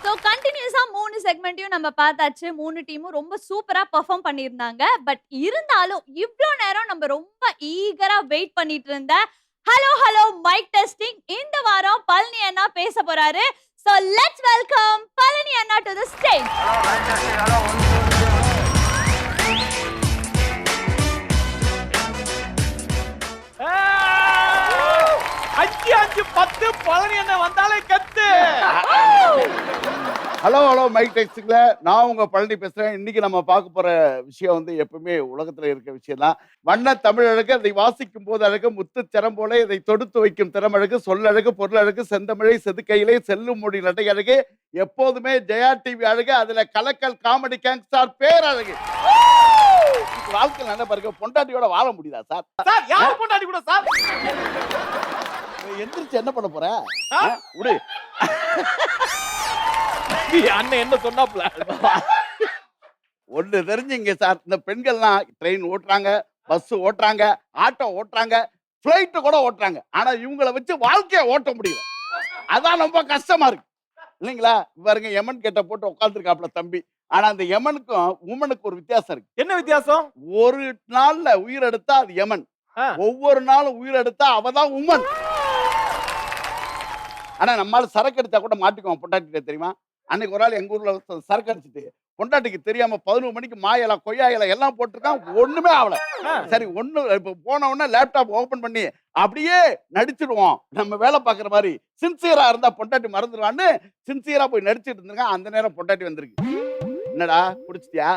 ஸோ கண்டினியூஸா 3 செக்மெண்ட்டையும் நம்ம பார்த்தாச்சு. 3 டீமும் ரொம்ப சூப்பரா பெர்ஃபார்ம் பண்ணியிருந்தாங்க. பட் இருந்தாலும் இவ்வளோ நேரம் நம்ம ரொம்ப ஈகரா வெயிட் பண்ணிட்டு இருந்த ஹலோ ஹலோ மைக் டெஸ்டிங் இந்த வாரம் பழனி அண்ணா பேச போறாரு. So let's welcome Palani Anna to the stage. 5-5-10 Palani அண்ணன் வந்தாலே கத்து. ஹலோ ஹலோ மைக் டெக்ஸ்டிங்ல நான் உங்க பழனி பேசுறேன். இன்னைக்கு நம்ம பார்க்க போற விஷயம் எப்பவுமே உலகத்துல இருக்க விஷயம் தான். வண்ண தமிழழகு, அதை வாசிக்கும் போது அழகு, முத்துச்சரம் போல இதை தொடுத்து வைக்கும் திறமழகு, சொல்லழகு, பொருளழகு, செந்தமிழை செதுக்கையிலே செல்லும் மொழி நடை அழகு, எப்போதுமே ஜெயா டிவி அழகு, அதுல கலக்கல் காமெடி கேங்ஸ்டார் பேரழகு. வாழ்க்கை நல்ல பாருங்க, பொண்டாட்டியோட வாழ முடியுதா சார்? சார் யார் பொண்டாட்டி கூட சார்? எந்திரிச்சு என்ன பண்ண போற? விடு. அண்ணன் என்ன சொன்னாப்ல? ஒண்ணு தெரிஞ்சுங்க சார், இந்த பெண்கள்லாம் ட்ரெயின் ஓட்டுறாங்க, பஸ் ஓட்டுறாங்க, ஆட்டோ ஓட்டுறாங்க, பிளைட் கூட ஓட்டுறாங்க. ஆனா இவங்களை வச்சு வாழ்க்கைய ஓட்ட முடியல. அதான் ரொம்ப கஷ்டமா இருக்கு இல்லைங்களா? பாருங்க, யமன் கேட்ட போட்டு உட்காந்துருக்காப்ல தம்பி. ஆனா அந்த யமனுக்கும் உமனுக்கு ஒரு வித்தியாசம் இருக்கு. என்ன வித்தியாசம்? ஒரு நாள்ல உயிர் எடுத்தா அது யமன், ஒவ்வொரு நாளும் உயிர் எடுத்தா அவதான் உமன். ஆனா நம்மளால சரக்கு எடுத்தா கூட மாட்டிக்குவோம் பொண்டாட்டிட்ட, தெரியுமா? அன்னைக்கு ஒரு நாள் எங்க ஊர்ல சரக்கு அடிச்சுட்டு பொண்டாட்டிக்கு தெரியாம 11 மணிக்கு மாயில கொய்யா இலை எல்லாம் போட்டிருக்கான், ஒண்ணுமே ஆகல. சரி, ஒண்ணு இப்ப போன உடனே லேப்டாப் ஓபன் பண்ணி அப்படியே நடிச்சிடுவோம், நம்ம வேலை பாக்குற மாதிரி சின்சியரா இருந்தா பொண்டாட்டி மறந்துடுவான்னு சின்சியரா போய் நடிச்சிட்டு இருந்திருக்கான். அந்த நேரம் பொண்டாட்டி வந்திருக்கு. என்னடா குடிச்சிட்டியா?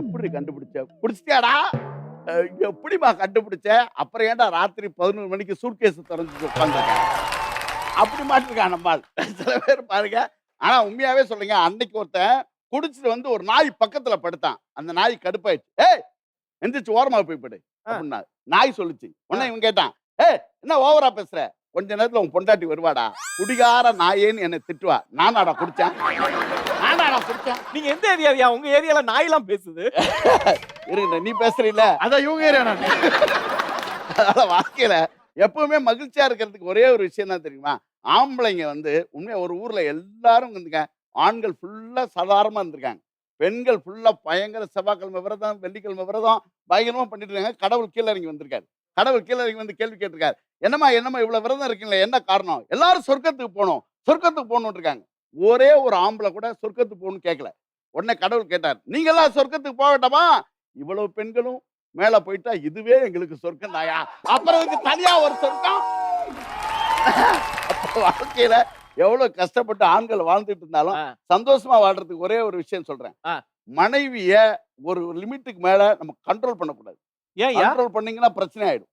எப்படி கண்டுபிடிச்ச? குடிச்சிட்டியாடா? எப்படிமா கண்டுபிடிச்ச? அப்புறம் ஏன்டா ராத்திரி 11 மணிக்கு சூட்கேஸ் திறந்து உட்காந்துருக்க? அப்படி மாட்டிருக்கான் நம்மால். சில பேர் பாருங்க. ஆனா உண்மையாவே சொல்லுங்க, அன்னைக்கு ஒருத்தன் குடிச்சிட்டு வந்து ஒரு நாய் பக்கத்துல படுத்தான். அந்த நாய் கடுப்பாயிடுச்சு. ஏய் எந்திரிச்சு ஓரமா போய் படு அப்படின்னா நாய் சொல்லுச்சு. உடனே இவன் கேட்டான், ஏய் என்ன ஓவரா பேசுற, கொஞ்ச நேரத்துல உன் பொண்டாட்டி வருவாடா, குடிகார நாயேன்னு என்னை திட்டுவா. நானாடா குடிச்சேன். நீங்க எந்த ஏரியா? உங்க ஏரியால நாய் எல்லாம் பேசுது. இருங்க நீ பேசுறீல்ல, அதான் இவங்க ஏரியா நான். அதனால வாழ்க்கையில எப்பவுமே மகிழ்ச்சியா இருக்கிறதுக்கு ஒரே ஒரு விஷயம் தான் தெரியுமா, ஆம்பளைங்க வந்து உண்மையா ஒரு ஊர்ல எல்லாரும் வந்துங்க ஆண்கள் ஃபுல்லா சாதாரணமா இருந்திருக்காங்க, பெண்கள் ஃபுல்லா பயங்கர செவ்வாய்க்கிழமை விரதம் வெள்ளிக்கிழமை விரதம் பயங்கரமா பண்ணிட்டு இருக்காங்க. கடவுள் கீழே இறங்கி வந்திருக்காரு. கடவுள் கீழே இறங்கி வந்து கேள்வி கேட்டிருக்காரு, என்னம்மா இவ்வளவு விரதம் இருக்கீங்களா, என்ன காரணம்? எல்லாரும் சொர்க்கத்துக்கு போகணும் இருக்காங்க. ஒரே ஒரு ஆம்பளை கூட சொர்க்கத்துக்கு போகணும்னு கேட்கல. உடனே கடவுள் கேட்டார், நீங்க எல்லாம் சொர்க்கத்துக்கு போக வேண்டாமா, இவ்வளவு பெண்களும் மேல போயிட்டா இதுவே எங்களுக்கு சொர்க்கம் தாயா, அப்புறம் இதுக்கு தனியா ஒரு சொர்க்கம். வாழ்க்கையில எவ்வளவு கஷ்டப்பட்டு ஆண்கள் வாழ்ந்துட்டு இருந்தாலும் சந்தோஷமா வாழ்றதுக்கு ஒரே ஒரு விஷயம் சொல்றேன், மனைவிய ஒரு லிமிட்டுக்கு மேல நம்ம கண்ட்ரோல் பண்ணக்கூடாது. கண்ட்ரோல் பண்ணீங்கன்னா பிரச்சனை ஆயிடும்.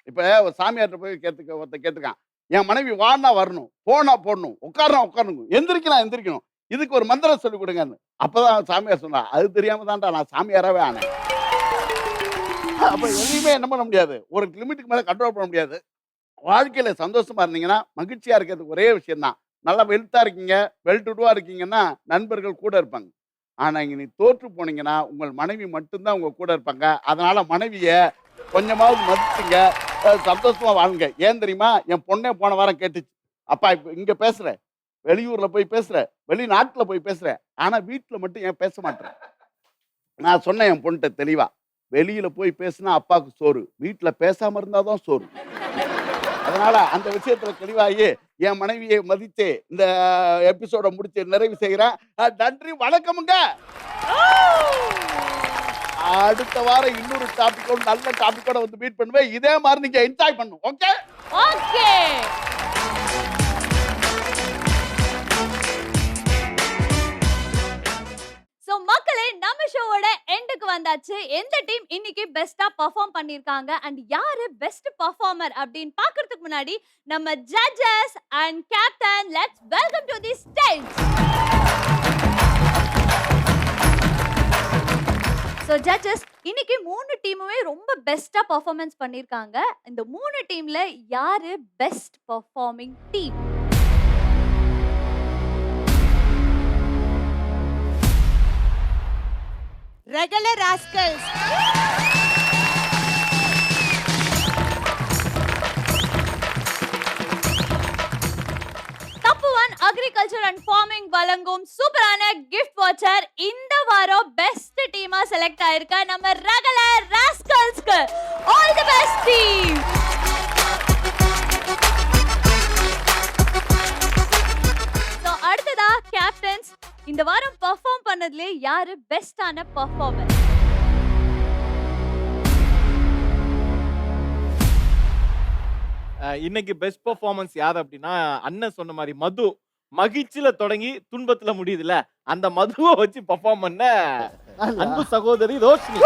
இப்ப ஒரு சாமியார்ட்ட போய் கேட்டுக்கான், என் மனைவி வானா வரணும், போனா போடணும், உட்காரணும், எந்திரிக்கணும், இதுக்கு ஒரு மந்திரம் சொல்லி கொடுங்கன்னு. அப்பதான் சாமியார் சொன்னா, அது தெரியாம தான்டா நான் சாமியாராவே ஆனேன். அப்ப எதையுமே என்ன பண்ண முடியாது, ஒரு லிமிட்டுக்கு மேல கண்ட்ரோல் பண்ண முடியாது. வாழ்க்கையில சந்தோஷமா இருந்தீங்கன்னா மகிழ்ச்சியா இருக்கிறதுக்கு ஒரே விஷயம் தான், நல்லா வெல்த்தா இருக்கீங்க, வெல் டுடுவா இருக்கீங்கன்னா நண்பர்கள் கூட இருப்பாங்க. ஆனா இங்க நீ தோற்று போனீங்கன்னா உங்கள் மனைவி மட்டும்தான் உங்க கூட இருப்பாங்க. அதனால மனைவிய கொஞ்சமாவது மதிச்சுங்க, சந்தோஷமா வாழுங்க. ஏன் தெரியுமா, என் பொண்ணே போன வாரம் கேட்டுச்சு, அப்பா இப்ப இங்க பேசுற, வெளியூர்ல போய் பேசுற, வெளிநாட்டுல போய் பேசுற, ஆனா வீட்டுல மட்டும் ஏன் பேச மாட்டேன். நான் சொன்னேன் என் பொண்ணுட்ட தெளிவா, வெளியில போய் பேசினா அப்பாவுக்கு சோறு, வீட்டுல பேசாம இருந்தாதான் சோறு. அதனால அந்த விஷயத்துல தெளிவாகி என் மனைவியை மதித்து இந்த எபிசோட முடிச்சு நிறைவு செய்கிறேன். நன்றி, வணக்கமுங்க. அடுத்த வாரம் இன்னொரு டாபிக்கோட நல்ல டாபிக்கோட வந்து மீட் பண்ணுவேன். இதே மாதிரி நீங்க என்ஜாய் பண்ணும். Okay okay. சோ மக்களே, நம்ம ஷோவோட எண்டுக்கு வந்தாச்சு. எந்த டீம் இன்னைக்கு பெஸ்டா பெர்ஃபார்ம் பண்ணிருக்காங்க அண்ட் யாரு பெஸ்ட் பெர்ஃபார்மர் அப்படின்னு பார்க்கிறதுக்கு முன்னாடி நம்ம judges and captain let's welcome to the stage. So judges, இன்னைக்கு 3 டீமுமே ரொம்ப பெஸ்டா பெர்ஃபார்மன்ஸ் பண்ணிருக்காங்க. இந்த 3 டீம்ல யாரு best performing team? Regular rascals. தப்புவன் அக்ரிகல்ச்சர் அண்ட் ஃபார்மிங் வழங்கும் சூப்பரான கிஃப்ட் வாச்சர் இந்த வாரம் பெஸ்ட் டீமா செலக்ட் ஆயிருக்க நம்ம ரெகுலர் ராஸ்கல்ஸ்க்கு all the best team. So அடுத்ததா கேப்டன்ஸ், இந்த வாரம் பெர்ஃபார்ம் பண்ணதுல யாரு பெஸ்டான பெர்ஃபார்மர்? இன்னைக்கு பெஸ்ட் பெர்ஃபார்மன்ஸ் யார் அப்படின்னா, அண்ணன் சொன்ன மாதிரி மது மகிழ்ச்சியில தொடங்கி துன்பத்துல முடியுதுல, அந்த மதுவை வச்சு பெர்ஃபார்ம் பண்ண அன்பு சகோதரி Roshini.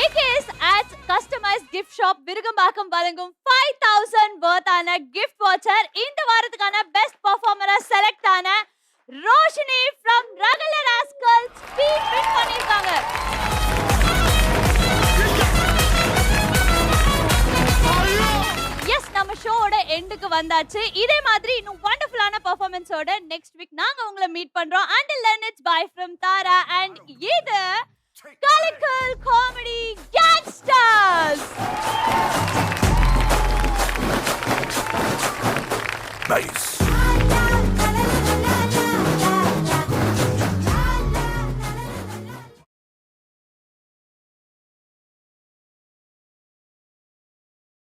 AKS Ads Customized Gift Shop Virugambakkam வழங்கும் 5000 வர்த்தான கிஃப்ட் வாச்சர் இந்த வாரத்துக்கான பெஸ்ட் பெர்ஃபார்மரா செலக்ட் ஆன Roshini from regular rascals team win பண்ணிருக்காங்க. எஸ், நம்ம ஷோவோட எண்டுக்கு வந்தாச்சு. இதே மாதிரி இன்னும் வண்டர்ஃபுல்லான பெர்ஃபார்மன்ஸோட நெக்ஸ்ட் வீக் நாங்க உங்களை மீட் பண்றோம். Until then, it's bye from Tara and இது Colorful Comedy Gangsters. Nice.